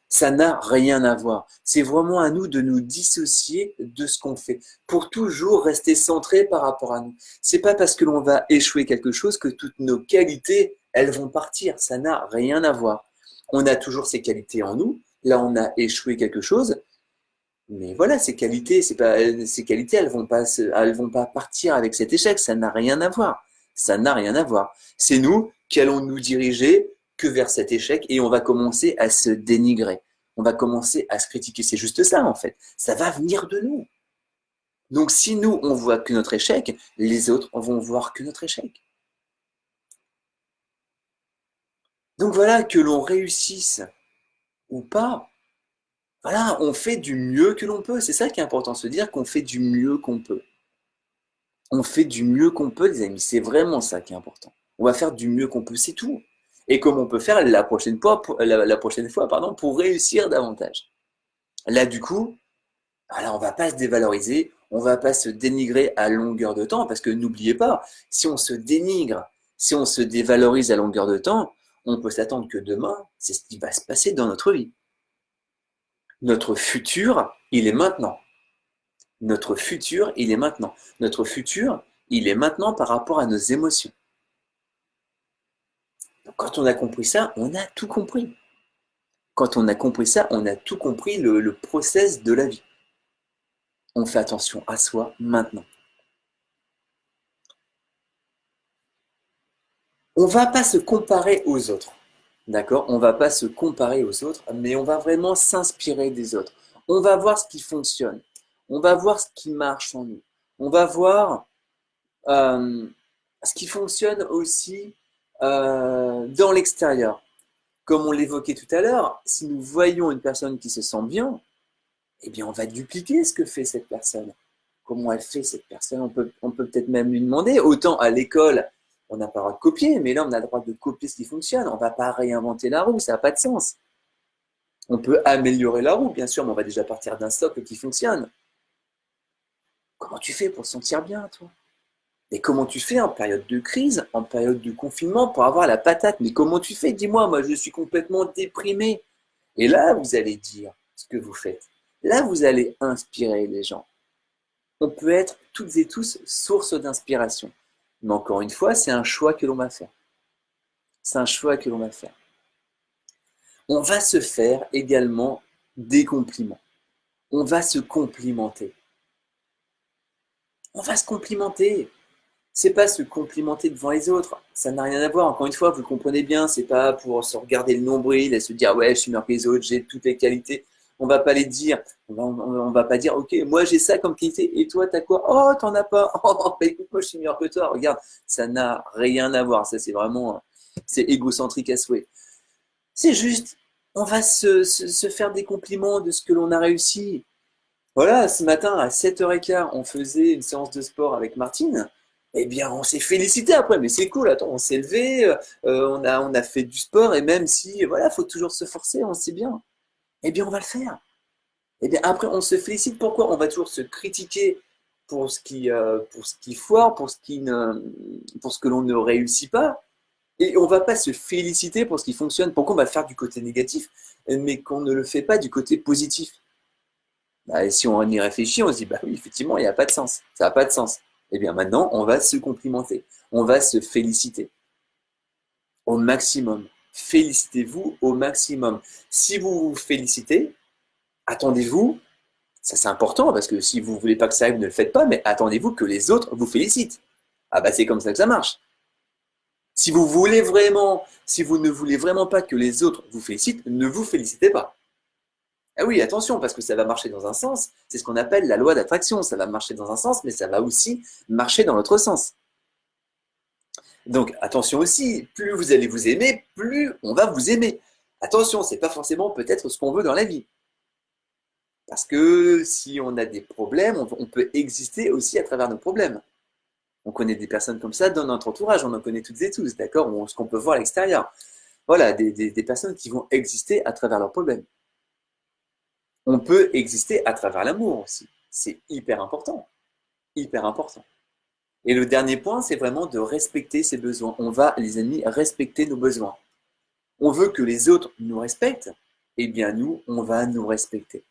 Ça n'a rien à voir. C'est vraiment à nous de nous dissocier de ce qu'on fait pour toujours rester centré par rapport à nous. C'est pas parce que l'on va échouer quelque chose que toutes nos qualités, elles vont partir. Ça n'a rien à voir. On a toujours ces qualités en nous. Là, on a échoué quelque chose. Mais voilà, ces qualités, ces qualités, elles vont pas partir avec cet échec. Ça n'a rien à voir. Ça n'a rien à voir. C'est nous qui allons nous diriger que vers cet échec et on va commencer à se dénigrer. On va commencer à se critiquer. C'est juste ça, en fait. Ça va venir de nous. Donc, si nous, on voit que notre échec, les autres vont voir que notre échec. Donc voilà, que l'on réussisse ou pas, voilà, on fait du mieux que l'on peut. C'est ça qui est important, se dire qu'on fait du mieux qu'on peut. On fait du mieux qu'on peut, les amis. C'est vraiment ça qui est important. On va faire du mieux qu'on peut, c'est tout. Et comme on peut faire la prochaine fois, pardon, pour réussir davantage. Là, du coup, alors on va pas se dévaloriser, on va pas se dénigrer à longueur de temps, parce que n'oubliez pas, si on se dénigre, si on se dévalorise à longueur de temps, on peut s'attendre que demain, c'est ce qui va se passer dans notre vie. Notre futur, il est maintenant. Notre futur, il est maintenant. Notre futur, il est maintenant par rapport à nos émotions. Donc, quand on a compris ça, on a tout compris. Quand on a compris ça, on a tout compris le process de la vie. On fait attention à soi maintenant. On va pas se comparer aux autres. D'accord? On va pas se comparer aux autres, mais on va vraiment s'inspirer des autres. On va voir ce qui fonctionne. On va voir ce qui marche en nous. On va voir euh, ce qui fonctionne aussi dans l'extérieur. Comme on l'évoquait tout à l'heure, si nous voyons une personne qui se sent bien, eh bien, on va dupliquer ce que fait cette personne. Comment elle fait cette personne? On peut peut-être même lui demander. Autant à l'école, on n'a pas le droit de copier, mais là, on a le droit de copier ce qui fonctionne. On ne va pas réinventer la roue, ça n'a pas de sens. On peut améliorer la roue, bien sûr, mais on va déjà partir d'un socle qui fonctionne. Comment tu fais pour te sentir bien, toi? Et comment tu fais en période de crise, en période de confinement, pour avoir la patate? Mais comment tu fais? Dis-moi, moi, je suis complètement déprimé. Et là, vous allez dire ce que vous faites. Là, vous allez inspirer les gens. On peut être toutes et tous source d'inspiration. Mais encore une fois, c'est un choix que l'on va faire. C'est un choix que l'on va faire. On va se faire également des compliments. On va se complimenter. On va se complimenter. C'est pas se complimenter devant les autres. Ça n'a rien à voir. Encore une fois, vous le comprenez bien, c'est pas pour se regarder le nombril et se dire ouais, je suis meilleur que les autres, j'ai toutes les qualités. On va pas les dire. On va pas dire ok, moi j'ai ça comme qualité et toi t'as quoi? Oh, t'en as pas. Oh, bah, écoute, moi je suis meilleur que toi. Regarde, ça n'a rien à voir. Ça c'est vraiment, c'est égocentrique à souhait. C'est juste, on va se faire des compliments de ce que l'on a réussi. Voilà, ce matin à 7h15, on faisait une séance de sport avec Martine. Eh bien, on s'est félicité après, mais c'est cool, attends, on s'est levé, on a fait du sport, et même si, voilà, faut toujours se forcer, on sait bien. Eh bien, on va le faire. Eh bien, après, on se félicite. Pourquoi? On va toujours se critiquer pour ce qui foire, pour ce que l'on ne réussit pas. Et on va pas se féliciter pour ce qui fonctionne. Pourquoi on va le faire du côté négatif, mais qu'on ne le fait pas du côté positif? Bah, et si on y réfléchit, on se dit, bah oui, effectivement, il n'y a pas de sens. Ça n'a pas de sens. Eh bien, maintenant, on va se complimenter. On va se féliciter au maximum. Félicitez-vous au maximum. Si vous vous félicitez, attendez-vous. Ça, c'est important parce que si vous voulez pas que ça arrive, ne le faites pas, mais attendez-vous que les autres vous félicitent. Ah bah c'est comme ça que ça marche. Si vous ne voulez vraiment pas que les autres vous félicitent, ne vous félicitez pas. Ah oui, attention, parce que ça va marcher dans un sens, c'est ce qu'on appelle la loi d'attraction. Ça va marcher dans un sens, mais ça va aussi marcher dans l'autre sens. Donc attention aussi, plus vous allez vous aimer, plus on va vous aimer. Attention, c'est pas forcément peut-être ce qu'on veut dans la vie. Parce que si on a des problèmes, on peut exister aussi à travers nos problèmes. On connaît des personnes comme ça dans notre entourage, on en connaît toutes et tous, d'accord? Ce qu'on peut voir à l'extérieur. Voilà, des personnes qui vont exister à travers leurs problèmes. On peut exister à travers l'amour aussi. C'est hyper important. Hyper important. Et le dernier point, c'est vraiment de respecter ses besoins. On va, les amis, respecter nos besoins. On veut que les autres nous respectent, eh bien nous, on va nous respecter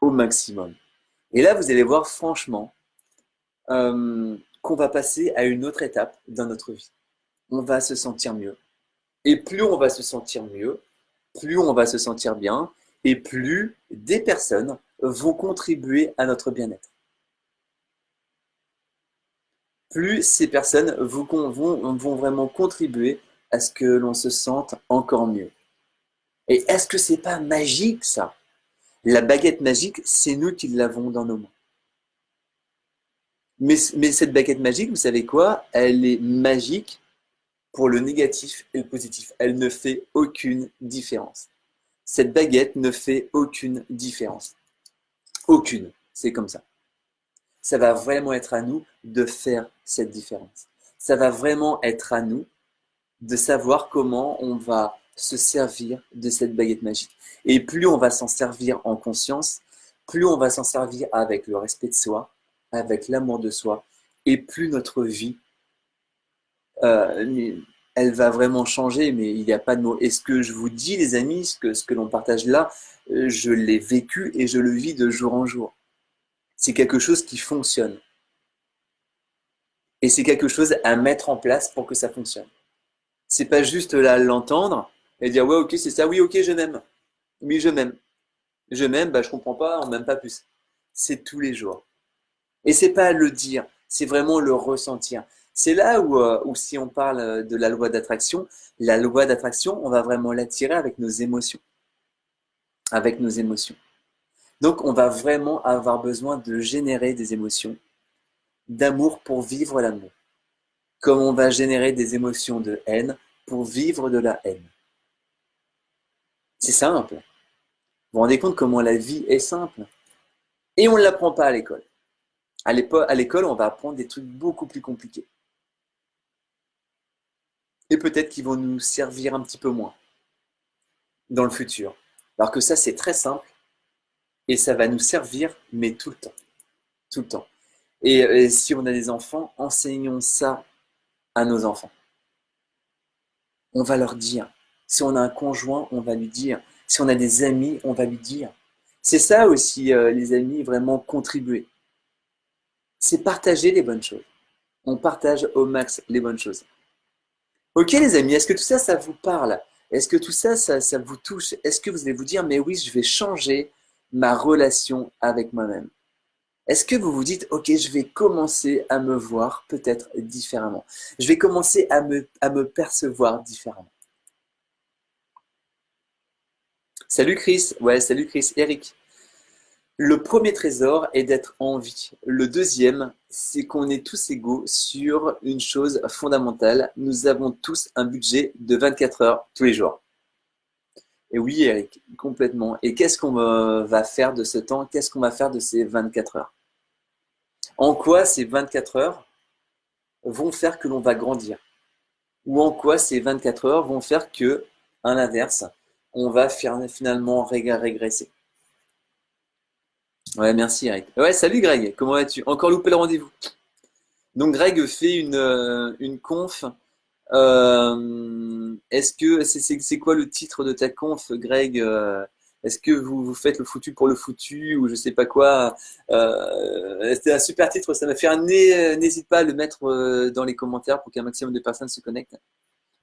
au maximum. Et là, vous allez voir franchement qu'on va passer à une autre étape dans notre vie. On va se sentir mieux. Et plus on va se sentir mieux, plus on va se sentir bien, et plus des personnes vont contribuer à notre bien-être. Plus ces personnes vont vraiment contribuer à ce que l'on se sente encore mieux. Et est-ce que c'est pas magique ça? La baguette magique, c'est nous qui l'avons dans nos mains. Mais cette baguette magique, vous savez quoi? Elle est magique pour le négatif et le positif. Elle ne fait aucune différence. Cette baguette ne fait aucune différence. Aucune. C'est comme ça. Ça va vraiment être à nous de faire cette différence. Ça va vraiment être à nous de savoir comment on va se servir de cette baguette magique. Et plus on va s'en servir en conscience, plus on va s'en servir avec le respect de soi, avec l'amour de soi, et plus notre vie, elle va vraiment changer, mais il n'y a pas de mots. Et ce que je vous dis, les amis, ce que l'on partage là, je l'ai vécu et je le vis de jour en jour. C'est quelque chose qui fonctionne. Et c'est quelque chose à mettre en place pour que ça fonctionne. C'est pas juste là l'entendre et dire ouais ok c'est ça, oui ok je m'aime. Oui je m'aime. Je m'aime, bah je comprends pas, on m'aime pas plus. C'est tous les jours. Et c'est pas le dire, c'est vraiment le ressentir. C'est là où si on parle de la loi d'attraction, on va vraiment l'attirer avec nos émotions. Avec nos émotions. Donc on va vraiment avoir besoin de générer des émotions d'amour pour vivre l'amour. Comme on va générer des émotions de haine pour vivre de la haine. C'est simple. Vous vous rendez compte comment la vie est simple? Et on ne l'apprend pas à l'école. À l'école, on va apprendre des trucs beaucoup plus compliqués. Et peut-être qu'ils vont nous servir un petit peu moins dans le futur. Alors que ça, c'est très simple et ça va nous servir, mais tout le temps. Tout le temps. Et si on a des enfants, enseignons ça à nos enfants. On va leur dire. Si on a un conjoint, on va lui dire. Si on a des amis, on va lui dire. C'est ça aussi, les amis, vraiment contribuer. C'est partager les bonnes choses. On partage au max les bonnes choses. Ok les amis, est-ce que tout ça, ça vous parle? Est-ce que tout ça, ça vous touche? Est-ce que vous allez vous dire, mais oui, je vais changer ma relation avec moi-même? Est-ce que vous vous dites, ok, je vais commencer à me voir peut-être différemment. Je vais commencer à me percevoir différemment. Salut Chris, ouais, salut Chris, Eric. Le premier trésor est d'être en vie. Le deuxième, c'est qu'on est tous égaux sur une chose fondamentale. Nous avons tous un budget de 24 heures tous les jours. Et oui, Eric, complètement. Et qu'est-ce qu'on va faire de ce temps? Qu'est-ce qu'on va faire de ces 24 heures? En quoi ces 24 heures vont faire que l'on va grandir? Ou en quoi ces 24 heures vont faire que, à l'inverse, on va finalement régresser? Ouais, merci Eric. Ouais, salut Greg, comment vas-tu? Encore loupé le rendez-vous. Donc Greg fait une conf. Est-ce que c'est quoi le titre de ta conf, Greg? Est-ce que vous faites le foutu pour le foutu ou je sais pas quoi? C'était un super titre, ça m'a fait un nez. N'hésite pas à le mettre dans les commentaires pour qu'un maximum de personnes se connectent.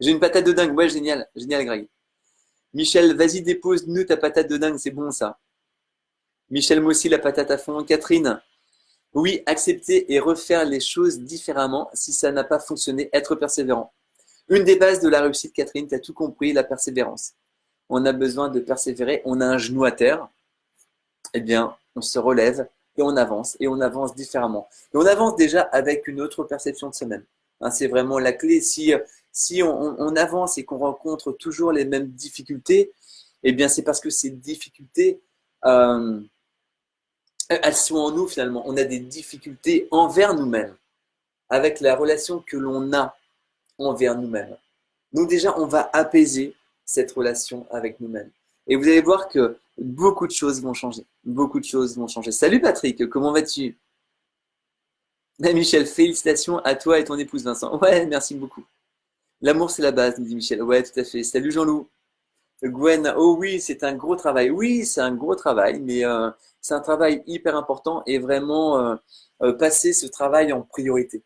J'ai une patate de dingue, ouais, génial, génial, Greg. Michel, vas-y, dépose-nous ta patate de dingue, c'est bon ça. Michel, moi aussi, la patate à fond. Catherine, oui, accepter et refaire les choses différemment si ça n'a pas fonctionné, être persévérant. Une des bases de la réussite, Catherine, tu as tout compris, la persévérance. On a besoin de persévérer, on a un genou à terre, eh bien, on se relève et on avance différemment. Et on avance déjà avec une autre perception de soi-même. Hein, c'est vraiment la clé. Si on avance et qu'on rencontre toujours les mêmes difficultés, eh bien, c'est parce que ces difficultés, euh, elles sont en nous finalement. On a des difficultés envers nous-mêmes, avec la relation que l'on a envers nous-mêmes. Donc déjà, on va apaiser cette relation avec nous-mêmes. Et vous allez voir que beaucoup de choses vont changer. Beaucoup de choses vont changer. Salut Patrick, comment vas-tu? Michel, félicitations à toi et ton épouse Vincent. Ouais, merci beaucoup. L'amour, c'est la base, nous dit Michel. Ouais, tout à fait. Salut Jean-Loup. Gwen, oh oui, c'est un gros travail. Oui, c'est un gros travail, mais c'est un travail hyper important et vraiment passer ce travail en priorité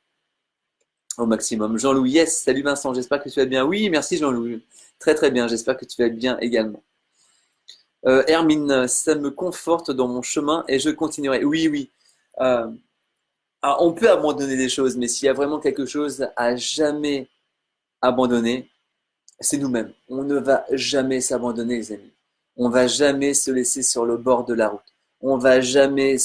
au maximum. Jean-Louis, yes. Salut Vincent, j'espère que tu vas bien. Oui, merci Jean-Louis. Très très bien, j'espère que tu vas bien également. Hermine, ça me conforte dans mon chemin et je continuerai. Oui, oui. Euh, alors, on peut abandonner des choses, mais s'il y a vraiment quelque chose à jamais abandonner, c'est nous-mêmes. On ne va jamais s'abandonner, les amis. On va jamais se laisser sur le bord de la route. On va jamais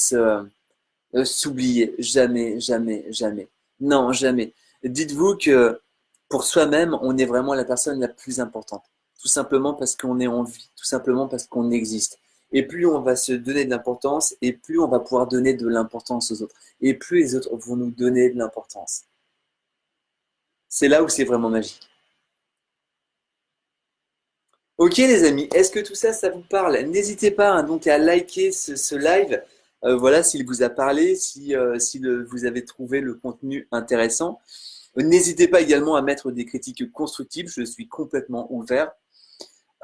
s'oublier. Jamais, jamais, jamais. Non, jamais. Dites-vous que pour soi-même, on est vraiment la personne la plus importante. Tout simplement parce qu'on est en vie, tout simplement parce qu'on existe. Et plus on va se donner de l'importance, et plus on va pouvoir donner de l'importance aux autres. Et plus les autres vont nous donner de l'importance. C'est là où c'est vraiment magique. Ok les amis, est-ce que tout ça, ça vous parle? N'hésitez pas hein, donc à liker ce live. Voilà, s'il vous a parlé, si vous avez trouvé le contenu intéressant. N'hésitez pas également à mettre des critiques constructives, je suis complètement ouvert.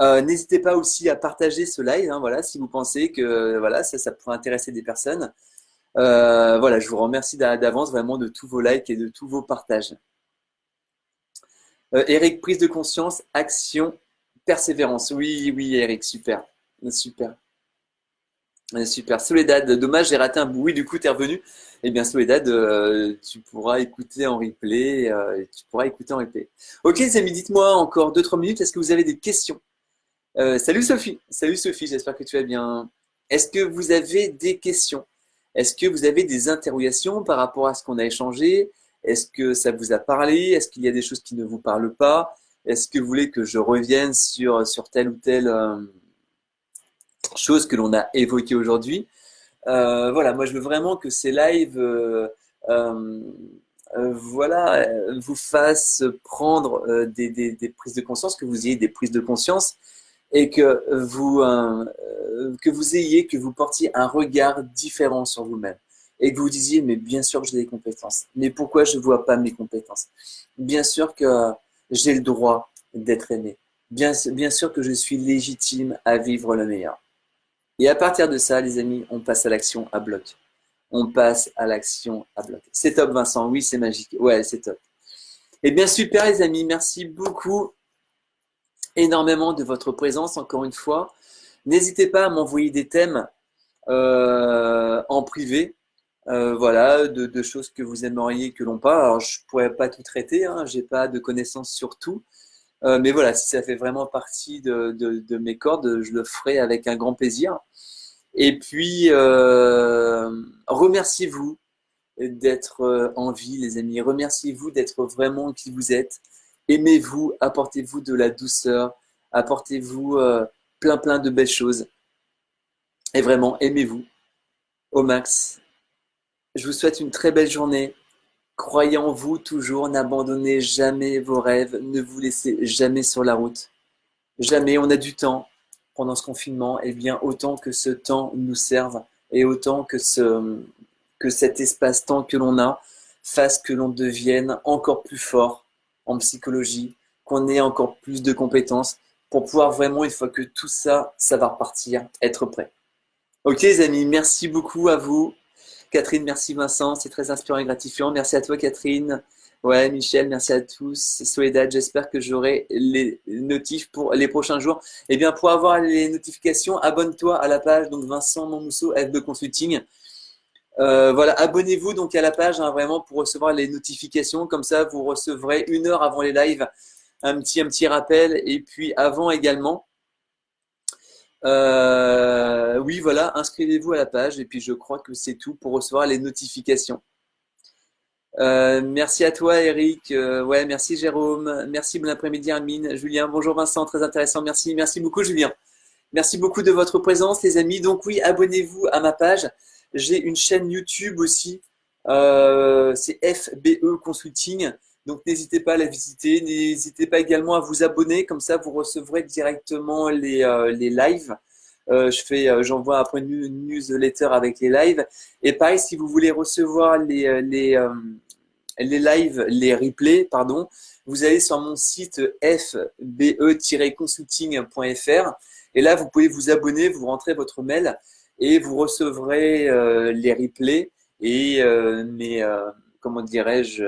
N'hésitez pas aussi à partager ce live, hein, voilà, si vous pensez que voilà, ça pourrait intéresser des personnes. Voilà, je vous remercie d'avance vraiment de tous vos likes et de tous vos partages. Eric, prise de conscience, action, persévérance. Oui, oui, Eric, super. Super. Super. Soledad, dommage, j'ai raté un bout. Oui, du coup, tu es revenu. Eh bien, Soledad, tu pourras écouter en replay. Tu pourras écouter en replay. Ok, les amis, dites-moi encore 2-3 minutes. Est-ce que vous avez des questions? Salut Sophie. Salut Sophie, j'espère que tu vas bien. Est-ce que vous avez des questions? Est-ce que vous avez des interrogations par rapport à ce qu'on a échangé? Est-ce que ça vous a parlé? Est-ce qu'il y a des choses qui ne vous parlent pas? Est-ce que vous voulez que je revienne sur telle ou telle chose que l'on a évoquée aujourd'hui? Voilà, moi je veux vraiment que ces lives euh, voilà, vous fassent prendre des prises de conscience, que vous ayez des prises de conscience et que vous ayez, que vous portiez un regard différent sur vous-même. Et que vous disiez, mais bien sûr que j'ai des compétences. Mais pourquoi je ne vois pas mes compétences? Bien sûr que j'ai le droit d'être aimé. Bien sûr que je suis légitime à vivre le meilleur. Et à partir de ça, les amis, on passe à l'action à bloc. On passe à l'action à bloc. C'est top, Vincent. Oui, c'est magique. Ouais, c'est top. Eh bien, super, les amis. Merci beaucoup énormément de votre présence, encore une fois. N'hésitez pas à m'envoyer des thèmes en privé. Voilà, de choses que vous aimeriez que l'on parle. Alors, je pourrais pas tout traiter, hein, j'ai pas de connaissances sur tout. Mais voilà, si ça fait vraiment partie de mes cordes, je le ferai avec un grand plaisir. Et puis, remerciez-vous d'être en vie, les amis. Remerciez-vous d'être vraiment qui vous êtes. Aimez-vous, apportez-vous de la douceur, apportez-vous plein plein de belles choses. Et vraiment, aimez-vous au max. Je vous souhaite une très belle journée. Croyez en vous toujours, n'abandonnez jamais vos rêves, ne vous laissez jamais sur la route. Jamais on a du temps pendant ce confinement, et bien autant que ce temps nous serve et autant que cet espace-temps que l'on a fasse que l'on devienne encore plus fort en psychologie, qu'on ait encore plus de compétences pour pouvoir vraiment, une fois que tout ça, ça va repartir, être prêt. Ok les amis, merci beaucoup à vous. Catherine, merci Vincent, c'est très inspirant et gratifiant. Merci à toi Catherine. Ouais, Michel, merci à tous. Soledad, j'espère que j'aurai les notifs pour les prochains jours. Eh bien, pour avoir les notifications, abonne-toi à la page, donc Vincent Monmousseau, FB Consulting. Voilà, abonnez-vous donc à la page, hein, vraiment pour recevoir les notifications. Comme ça, vous recevrez 1 heure avant les lives un petit rappel. Et puis avant également. Oui, voilà, inscrivez-vous à la page. Et puis je crois que c'est tout pour recevoir les notifications. Merci à toi Eric, ouais merci Jérôme, merci bon après-midi Armine, Julien, bonjour Vincent, très intéressant, merci beaucoup Julien, merci beaucoup de votre présence les amis, donc oui abonnez-vous à ma page, j'ai une chaîne YouTube aussi, c'est FBE Consulting, donc n'hésitez pas à la visiter, n'hésitez pas également à vous abonner, comme ça vous recevrez directement les lives. J'envoie après une newsletter avec les lives. Et pareil, si vous voulez recevoir les lives, les replays, pardon, vous allez sur mon site fbe-consulting.fr et là, vous pouvez vous abonner, vous rentrez votre mail et vous recevrez les replays et comment dirais-je,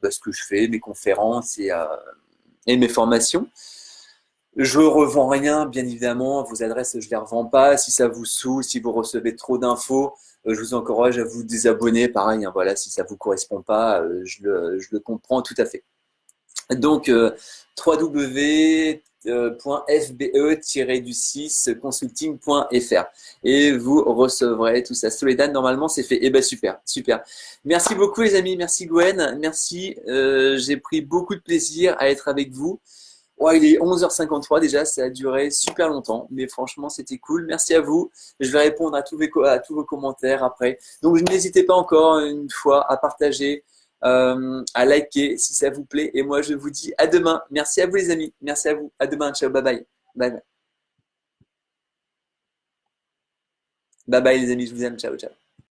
ce que je fais, mes conférences et mes formations. Je revends rien, bien évidemment. Vos adresses, je les revends pas. Si ça vous saoule, si vous recevez trop d'infos, je vous encourage à vous désabonner. Pareil, hein, voilà, si ça vous correspond pas, je le comprends tout à fait. Donc, www.fbe-consulting.fr et vous recevrez tout ça. Soledad, normalement, c'est fait. Eh ben super, super. Merci beaucoup les amis, merci Gwen, merci. J'ai pris beaucoup de plaisir à être avec vous. Ouais, il est 11h53 déjà, ça a duré super longtemps, mais franchement c'était cool. Merci à vous. Je vais répondre à tous vos commentaires après. Donc n'hésitez pas encore une fois à partager, à liker si ça vous plaît. Et moi je vous dis à demain. Merci à vous les amis. Merci à vous. À demain. Ciao. Bye bye. Bye bye. Bye bye les amis. Je vous aime. Ciao ciao.